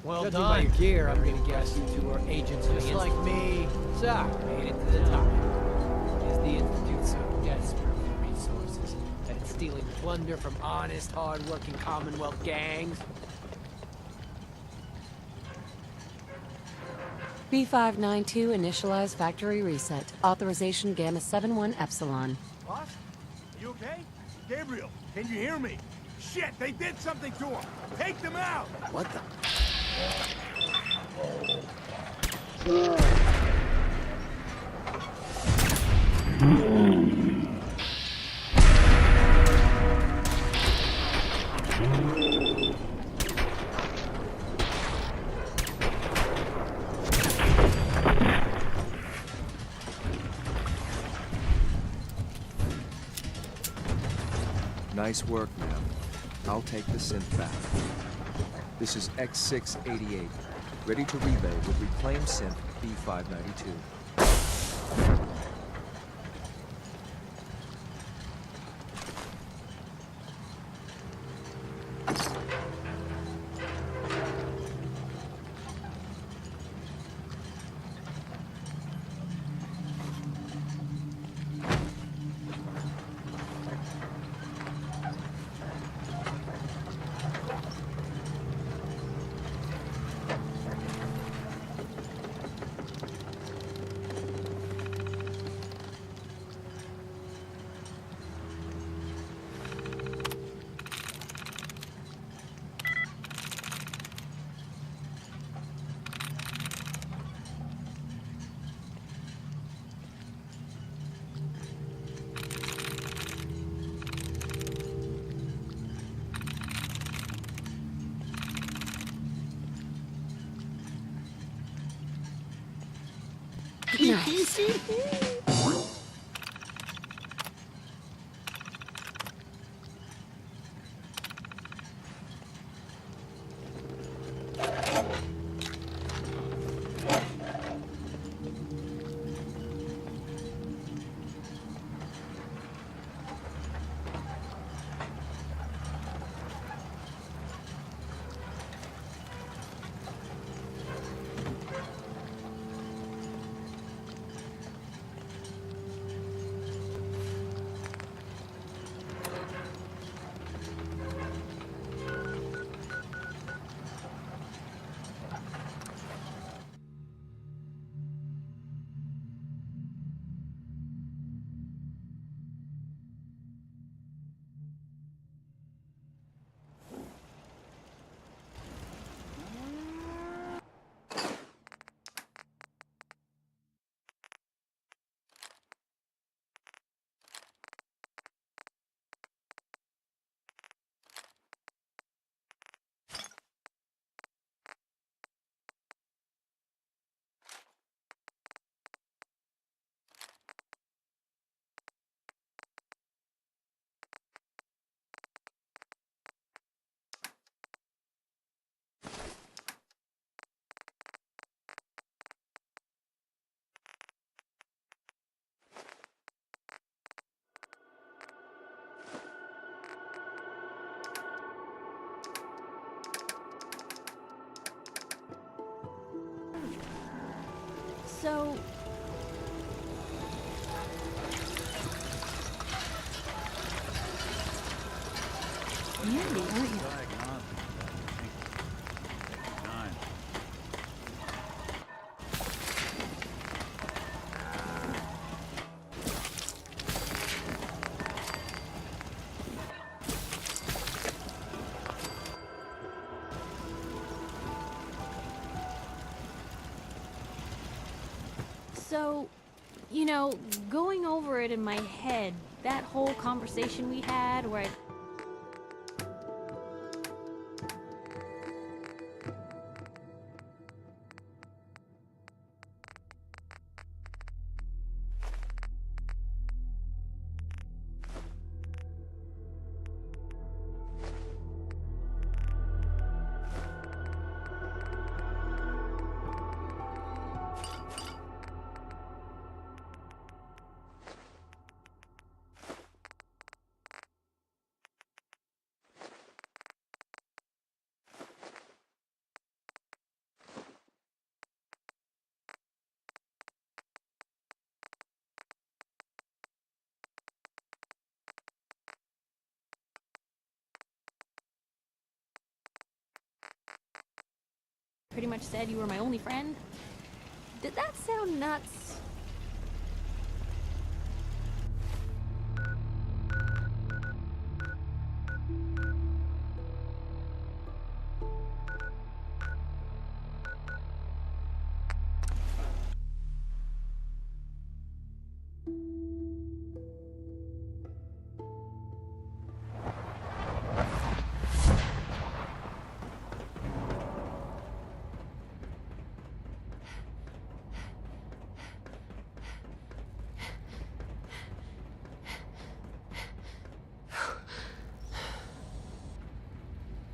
Well Judging done. by your gear, I'm Very gonna guess you two are agents Just like me. So, made it to the top. Is the Institute so desperate for resources that it's stealing plunder from honest, hard-working Commonwealth gangs? B592 initialize factory reset. Authorization Gamma 71 Epsilon. Boss? You okay? Gabriel, can you hear me? Shit, they did something to him! Take them out! What the? Nice work, man. I'll take the synth back. This is X688, ready to relay with reclaimed synth B592. So... Handy, aren't you? So, you know, going over it in my head, that whole conversation we had where I... pretty much said you were my only friend. Did that sound nuts?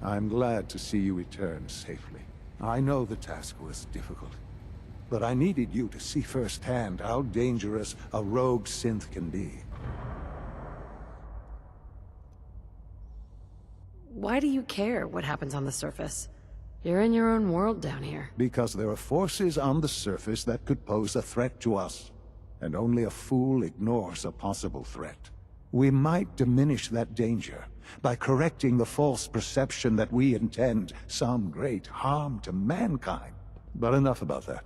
I'm glad to see you return safely. I know the task was difficult, but I needed you to see firsthand how dangerous a rogue synth can be. Why do you care what happens on the surface? You're in your own world down here. Because there are forces on the surface that could pose a threat to us, and only a fool ignores a possible threat. We might diminish that danger by correcting the false perception that we intend some great harm to mankind. But enough about that.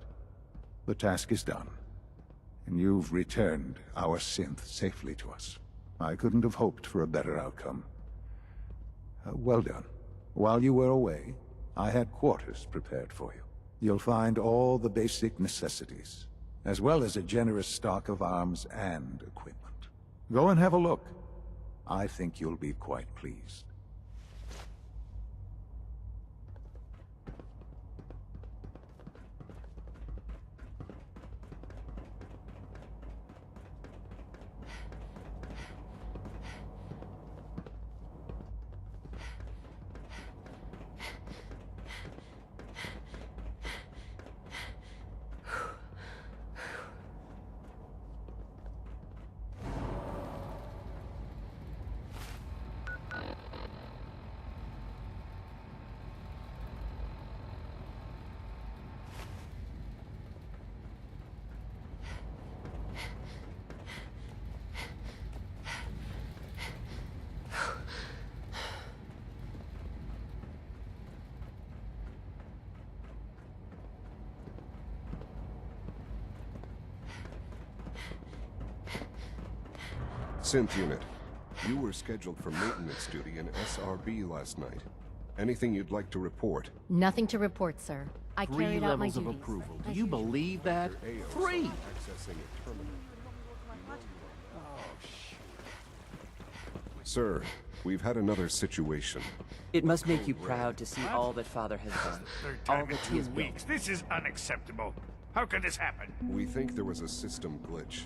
The task is done, and you've returned our synth safely to us. I couldn't have hoped for a better outcome. Well done. While you were away, I had quarters prepared for you. You'll find all the basic necessities, as well as a generous stock of arms and equipment. Go and have a look. I think you'll be quite pleased. Synth unit, you were scheduled for maintenance duty in SRB last night. Anything you'd like to report? Nothing to report, sir. I carried out my duties. 3 levels of approval. Do you believe that? 3! Accessing a terminal. Sir, we've had another situation. It must make you proud to see all that Father has done. Third All time in that he has 2 built. weeks. This is unacceptable. How could this happen? We think there was a system glitch.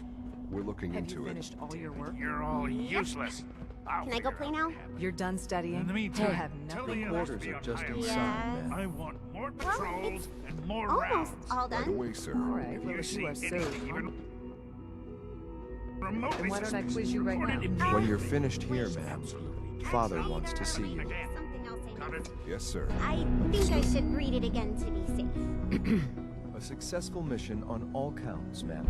We're looking Have you into it. finished all your work? You're all useless. Can I go play now? You're done studying? In the You meantime, have tell nothing. the The others quarters to be are on just high inside, alert. man. I want more Well, patrols and more Almost rounds. all By the done. way, sir, All right, If well, you if see you are so anything even remotely Then why don't I suspicious, quiz you right report it now? immediately. When you're finished here, ma'am, Father wants to see you. Something else I Got noticed. it? yes, sir. I think I should read it again to be safe. A successful mission on all counts, ma'am.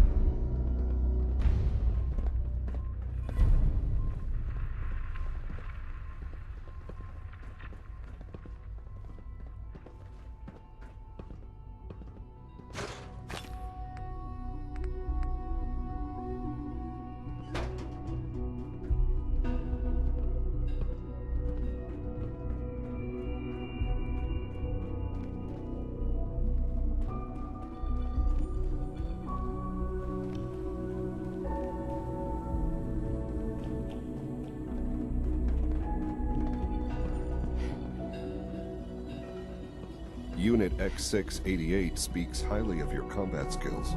Unit X688 speaks highly of your combat skills.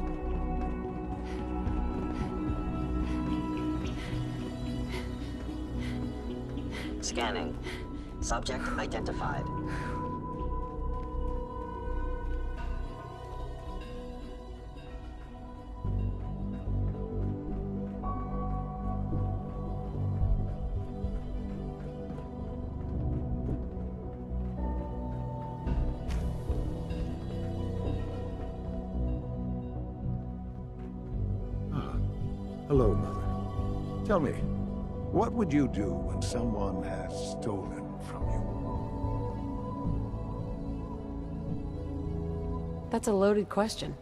Scanning. Subject identified. Hello, Mother. Tell me, what would you do when someone has stolen from you? That's a loaded question.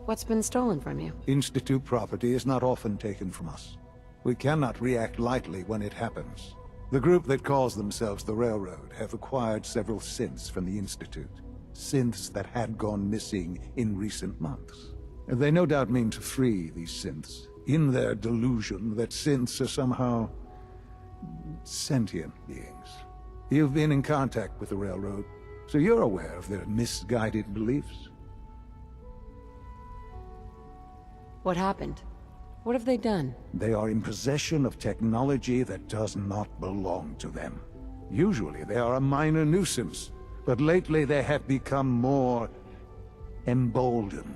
What's been stolen from you? Institute property is not often taken from us. We cannot react lightly when it happens. The group that calls themselves the Railroad have acquired several synths from the Institute. Synths that had gone missing in recent months. They no doubt mean to free these synths, in their delusion that synths are somehow sentient beings. You've been in contact with the Railroad, so you're aware of their misguided beliefs. What happened? What have they done? They are in possession of technology that does not belong to them. Usually they are a minor nuisance, but lately they have become more emboldened.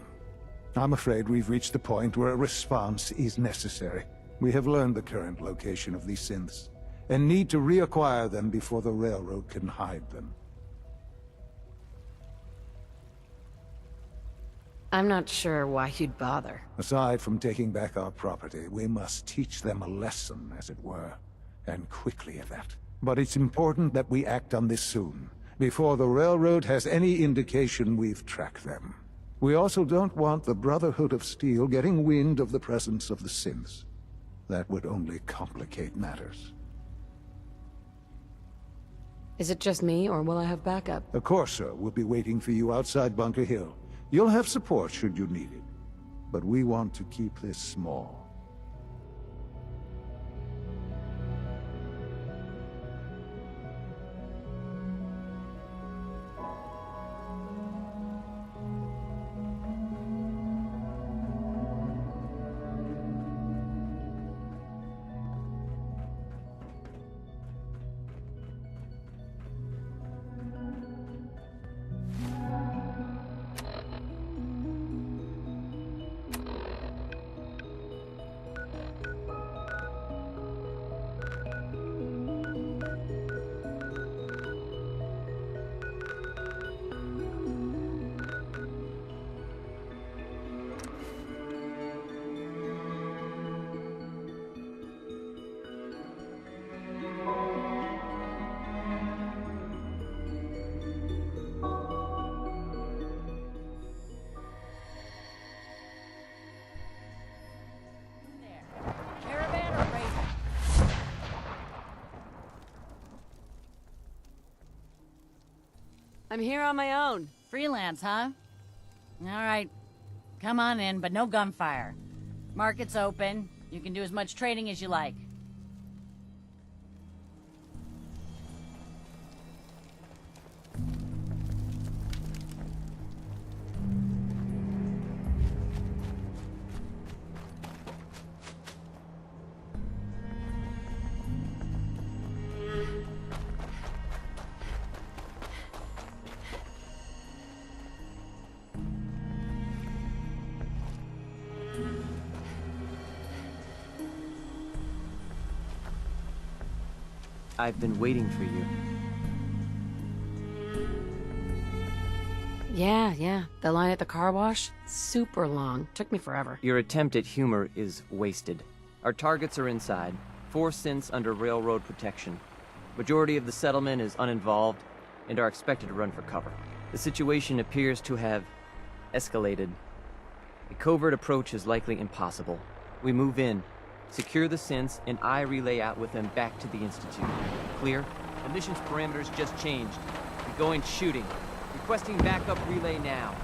I'm afraid we've reached the point where a response is necessary. We have learned the current location of these synths, and need to reacquire them before the Railroad can hide them. I'm not sure why you'd bother. Aside from taking back our property, we must teach them a lesson, as it were, and quickly at that. But it's important that we act on this soon, before the Railroad has any indication we've tracked them. We also don't want the Brotherhood of Steel getting wind of the presence of the synths. That would only complicate matters. Is it just me, or will I have backup? The Corsair will be waiting for you outside Bunker Hill. You'll have support should you need it. But we want to keep this small. I'm here on my own. Freelance, huh? All right. Come on in, but no gunfire. Market's open. You can do as much trading as you like. I've been waiting for you. Yeah. The line at the car wash? Super long. Took me forever. Your attempt at humor is wasted. Our targets are inside, 4 synths under railroad protection. Majority of the settlement is uninvolved and are expected to run for cover. The situation appears to have escalated. A covert approach is likely impossible. We move in, secure the synths, and I relay out with them back to the Institute. Clear? The mission's parameters just changed. We're going shooting. Requesting backup relay now.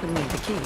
We need the key.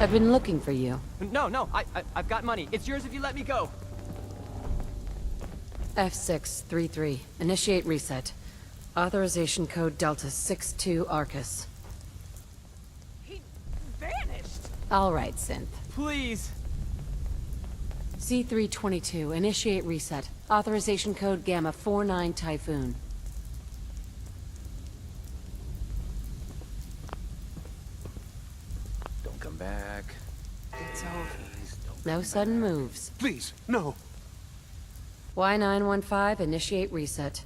I've been looking for you. No, I've got money. It's yours if you let me go. F633. Initiate reset. Authorization code Delta 62 Arcus. He vanished! Alright, Synth. Please. C322. Initiate reset. Authorization code Gamma 49 Typhoon. Don't come back. It's over. No sudden moves. Please, no. Y915, initiate reset.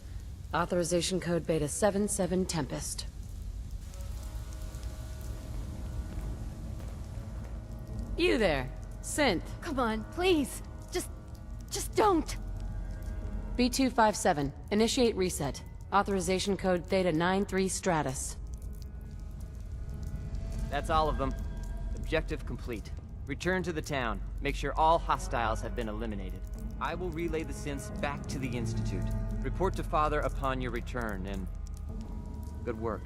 Authorization code Beta 77 Tempest. You there, Synth. Come on, please. Just don't. B257, initiate reset. Authorization code Theta 93 Stratus. That's all of them. Objective complete. Return to the town. Make sure all hostiles have been eliminated. I will relay the synths back to the Institute. Report to Father upon your return, and good work.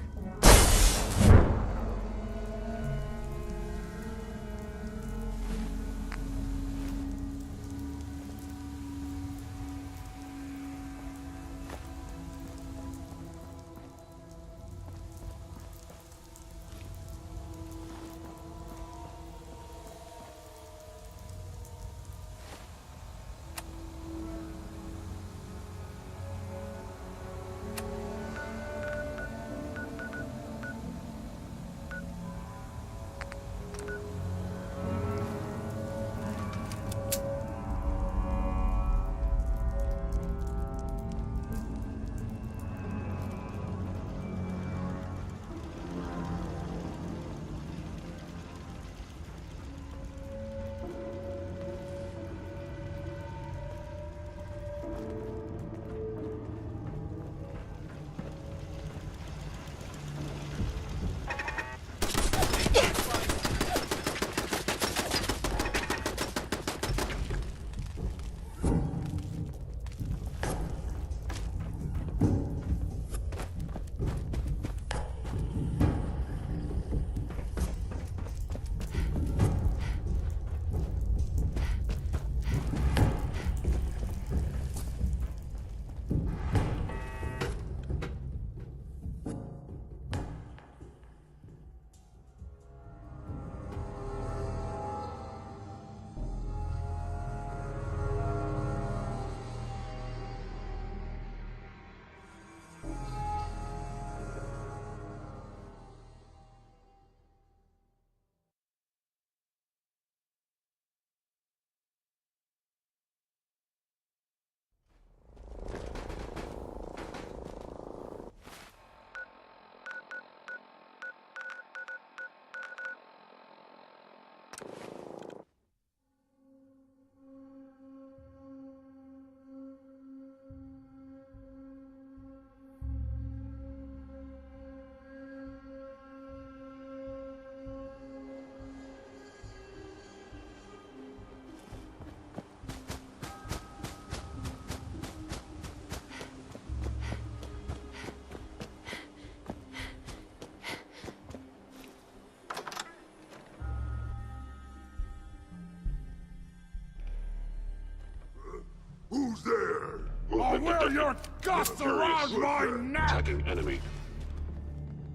Who's there? I'll wear your guts around my neck! Attacking enemy.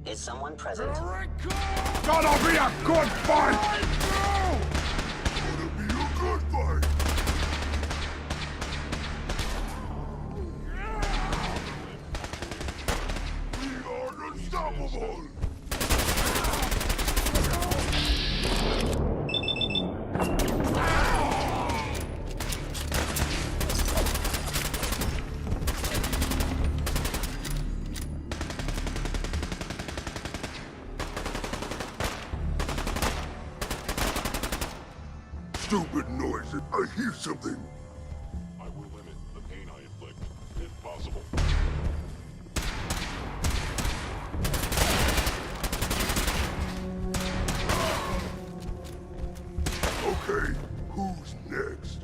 Is someone present? Gonna be a good fight! Gonna be a good fight! We are unstoppable! Stupid noises. I hear something. I will limit the pain I inflict, if possible. Okay, who's next?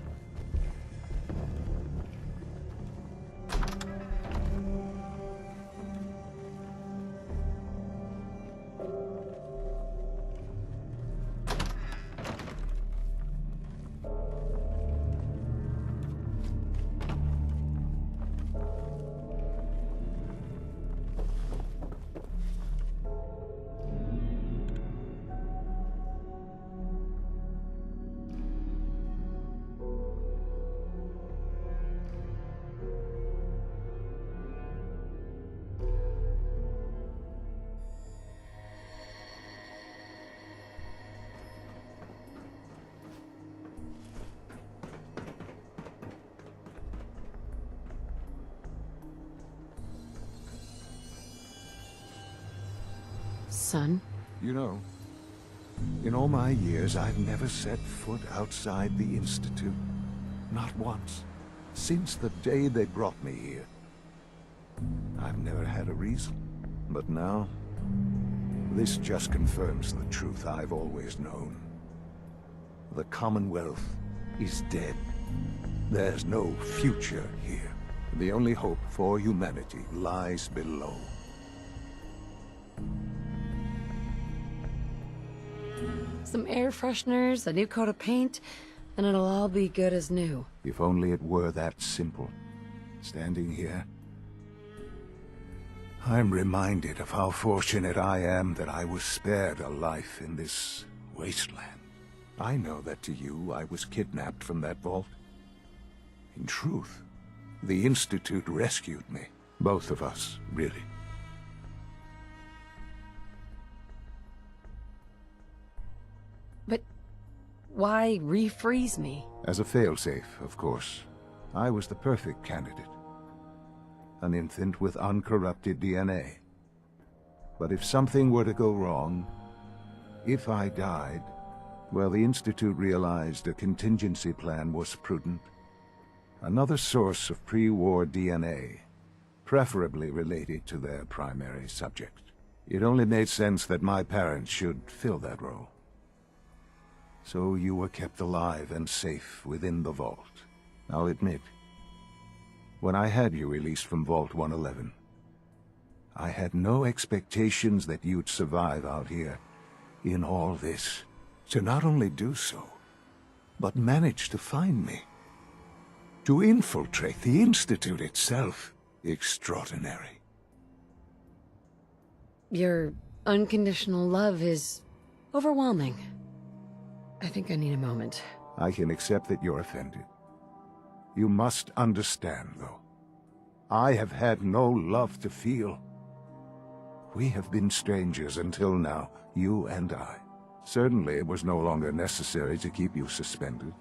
Son? You know, in all my years, I've never set foot outside the Institute. Not once. Since the day they brought me here. I've never had a reason. But now, this just confirms the truth I've always known. The Commonwealth is dead. There's no future here. The only hope for humanity lies below. Some air fresheners, a new coat of paint, and it'll all be good as new. If only it were that simple. Standing here, I'm reminded of how fortunate I am that I was spared a life in this wasteland. I know that to you, I was kidnapped from that vault. In truth, the Institute rescued me. Both of us, really. But why refreeze me? As a failsafe, of course. I was the perfect candidate. An infant with uncorrupted DNA. But if something were to go wrong, if I died, well, the Institute realized a contingency plan was prudent. Another source of pre-war DNA, preferably related to their primary subject. It only made sense that my parents should fill that role. So you were kept alive and safe within the vault. I'll admit, when I had you released from Vault 111, I had no expectations that you'd survive out here in all this. To not only do so, but manage to find me. To infiltrate the Institute itself. Extraordinary. Your unconditional love is overwhelming. I think I need a moment. I can accept that you're offended. You must understand, though. I have had no love to feel. We have been strangers until now, you and I. Certainly it was no longer necessary to keep you suspended.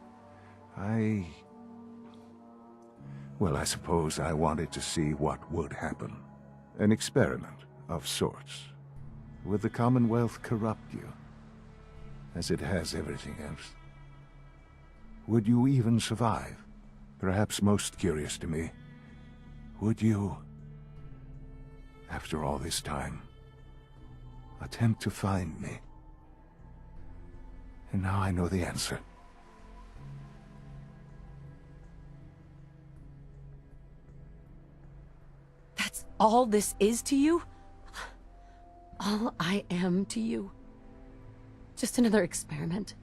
Well, I suppose I wanted to see what would happen. An experiment of sorts. Would the Commonwealth corrupt you? As it has everything else. Would you even survive? Perhaps most curious to me, would you, after all this time, attempt to find me? And now I know the answer. That's all this is to you? All I am to you? Just another experiment?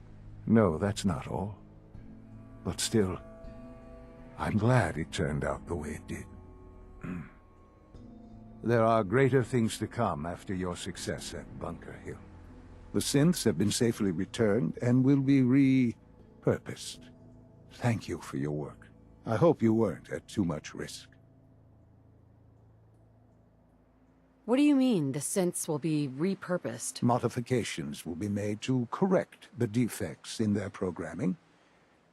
No, that's not all. But still, I'm glad it turned out the way it did. There are greater things to come after your success at Bunker Hill. The synths have been safely returned and will be repurposed. Thank you for your work. I hope you weren't at too much risk. What do you mean, the synths will be repurposed? Modifications will be made to correct the defects in their programming,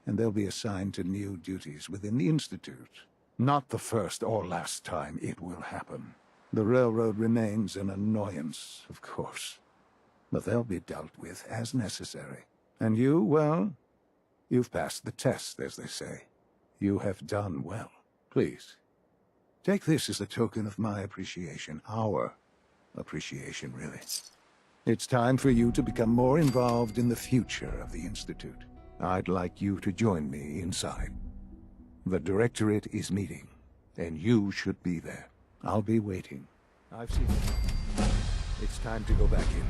and they'll be assigned to new duties within the Institute. Not the first or last time it will happen. The railroad remains an annoyance, of course, but they'll be dealt with as necessary. And you, well, you've passed the test, as they say. You have done well. Please, take this as a token of my appreciation, our appreciation, really. It's time for you to become more involved in the future of the Institute. I'd like you to join me inside. The Directorate is meeting, and you should be there. I'll be waiting. I've seen it. It's time to go back in.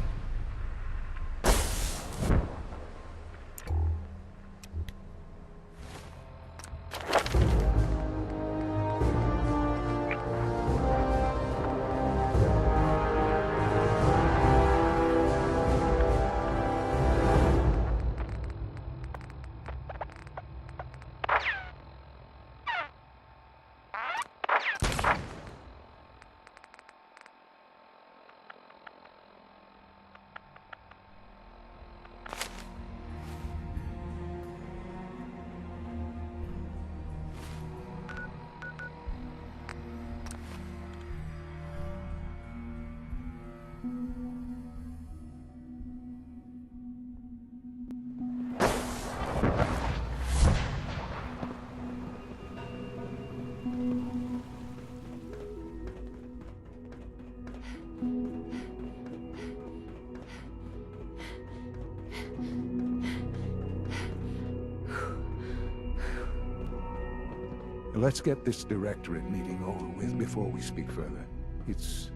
Let's get this directorate meeting over with before we speak further. It's...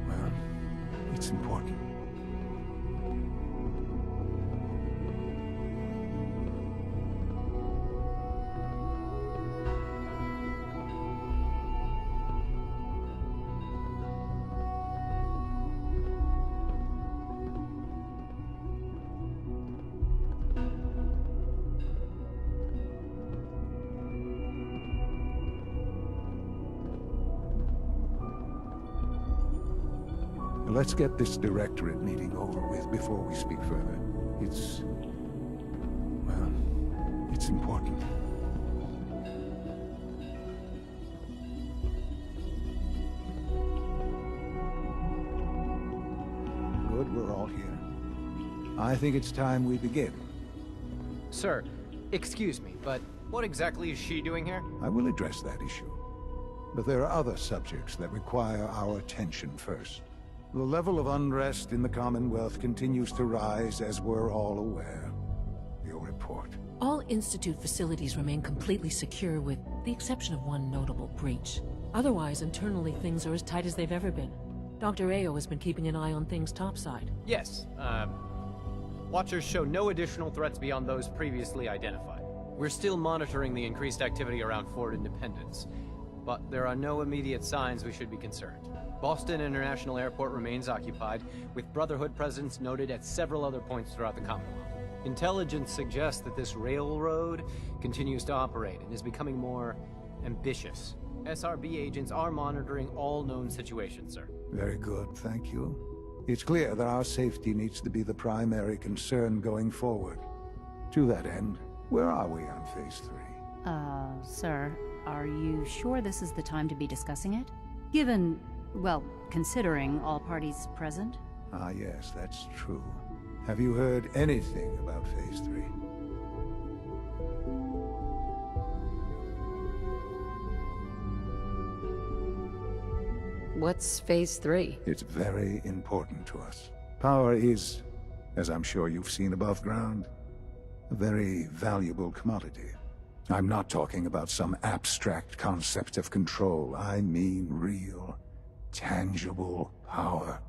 well, it's important. Let's get this directorate meeting over with before we speak further. It's... well, it's important. Good, we're all here. I think it's time we begin. Sir, excuse me, but what exactly is she doing here? I will address that issue. But there are other subjects that require our attention first. The level of unrest in the Commonwealth continues to rise, as we're all aware. Your report. All Institute facilities remain completely secure with the exception of one notable breach. Otherwise, internally things are as tight as they've ever been. Dr. Ao has been keeping an eye on things topside. Yes, Watchers show no additional threats beyond those previously identified. We're still monitoring the increased activity around Fort Independence, but there are no immediate signs we should be concerned. Boston International Airport remains occupied, with Brotherhood presence noted at several other points throughout the Commonwealth. Intelligence suggests that this railroad continues to operate and is becoming more ambitious. SRB agents are monitoring all known situations, sir. Very good, thank you. It's clear that our safety needs to be the primary concern going forward. To that end, where are we on Phase 3? Sir, are you sure this is the time to be discussing it? Given, well, considering all parties present? Ah, yes, that's true. Have you heard anything about Phase 3? What's Phase 3? It's very important to us. Power is, as I'm sure you've seen above ground, a very valuable commodity. I'm not talking about some abstract concept of control. I mean real, tangible power.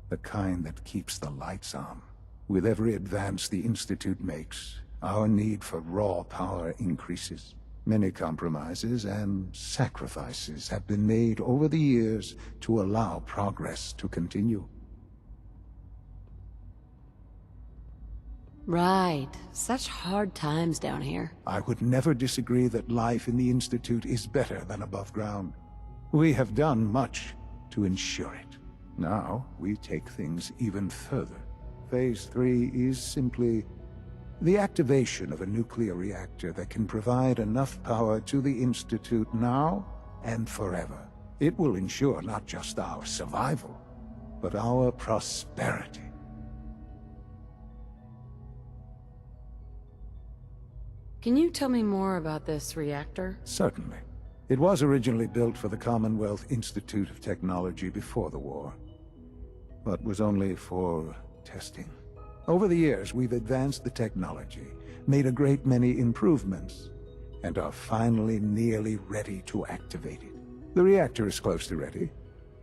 The kind that keeps the lights on. With every advance the Institute makes, our need for raw power increases. Many compromises and sacrifices have been made over the years to allow progress to continue. Right. Such hard times down here. I would never disagree that life in the Institute is better than above ground. We have done much to ensure it. Now, we take things even further. Phase 3 is simply the activation of a nuclear reactor that can provide enough power to the Institute now and forever. It will ensure not just our survival, but our prosperity. Can you tell me more about this reactor? Certainly. It was originally built for the Commonwealth Institute of Technology before the war, but was only for testing. Over the years, we've advanced the technology, made a great many improvements, and are finally nearly ready to activate it. The reactor is close to ready,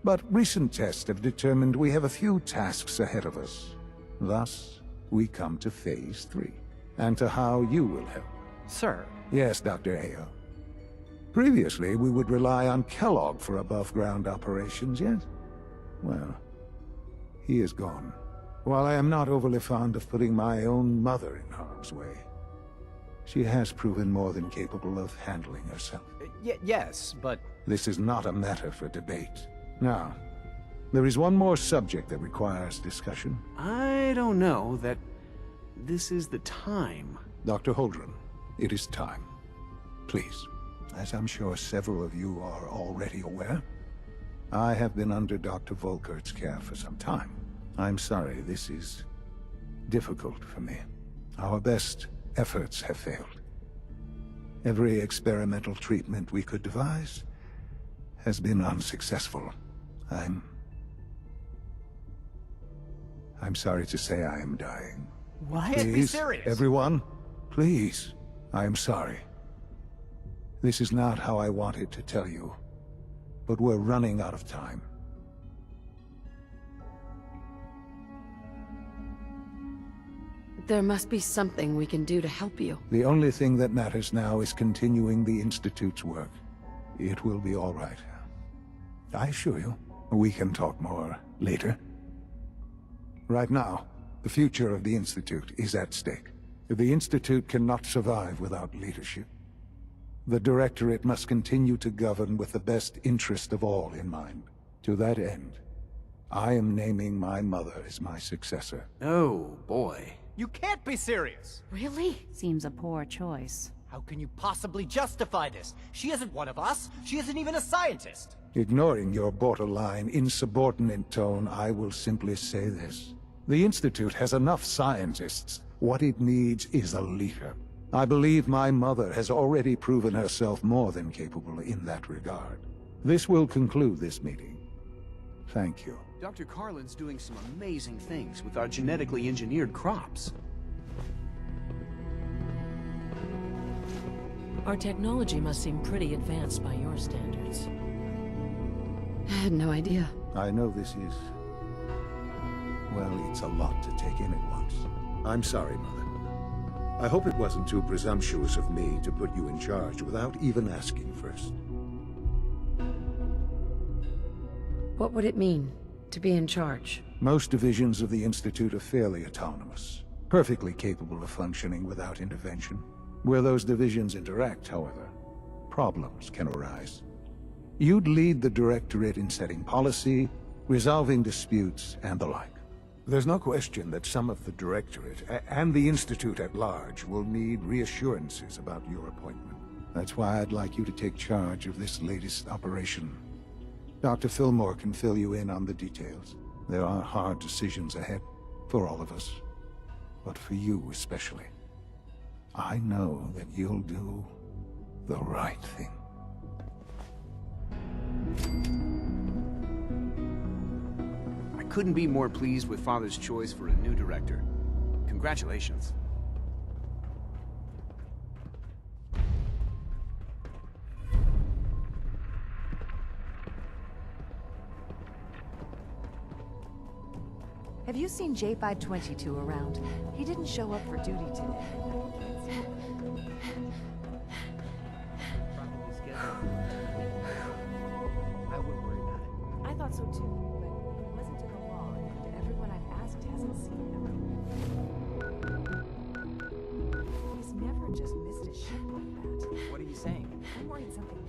but recent tests have determined we have a few tasks ahead of us. Thus, we come to Phase 3, and to how you will help. Sir? Yes, Dr. Ao. Previously, we would rely on Kellogg for above-ground operations, yes? Well, he is gone. While I am not overly fond of putting my own mother in harm's way, she has proven more than capable of handling herself. Yes, but... This is not a matter for debate. Now, there is one more subject that requires discussion. I don't know that this is the time. Dr. Holdren, it is time. Please, as I'm sure several of you are already aware, I have been under Dr. Volkert's care for some time. I'm sorry, this is difficult for me. Our best efforts have failed. Every experimental treatment we could devise has been unsuccessful. I'm sorry to say I am dying. What? Please, Be serious! everyone, please, I am sorry. This is not how I wanted to tell you, but we're running out of time. There must be something we can do to help you. The only thing that matters now is continuing the Institute's work. It will be all right. I assure you, we can talk more later. Right now, the future of the Institute is at stake. The Institute cannot survive without leadership. The Directorate must continue to govern with the best interest of all in mind. To that end, I am naming my mother as my successor. Oh, boy. You can't be serious! Really? Seems a poor choice. How can you possibly justify this? She isn't one of us. She isn't even a scientist. Ignoring your borderline, insubordinate tone, I will simply say this. The Institute has enough scientists. What it needs is a leader. I believe my mother has already proven herself more than capable in that regard. This will conclude this meeting. Thank you. Dr. Carlin's doing some amazing things with our genetically engineered crops. Our technology must seem pretty advanced by your standards. I had no idea. I know this is... well, it's a lot to take in at once. I'm sorry, Mother. I hope it wasn't too presumptuous of me to put you in charge without even asking first. What would it mean to be in charge? Most divisions of the Institute are fairly autonomous, perfectly capable of functioning without intervention. Where those divisions interact, however, problems can arise. You'd lead the Directorate in setting policy, resolving disputes, and the like. There's no question that some of the Directorate, and the Institute at large, will need reassurances about your appointment. That's why I'd like you to take charge of this latest operation. Dr. Fillmore can fill you in on the details. There are hard decisions ahead, for all of us, but for you especially. I know that you'll do the right thing. I couldn't be more pleased with Father's choice for a new director. Congratulations. Have you seen J522 around? He didn't show up for duty today. I wouldn't worry about it. I thought so too, but he wasn't in the law, and everyone I've asked hasn't seen him. He's never just missed a ship like that. What are you saying? I'm worried something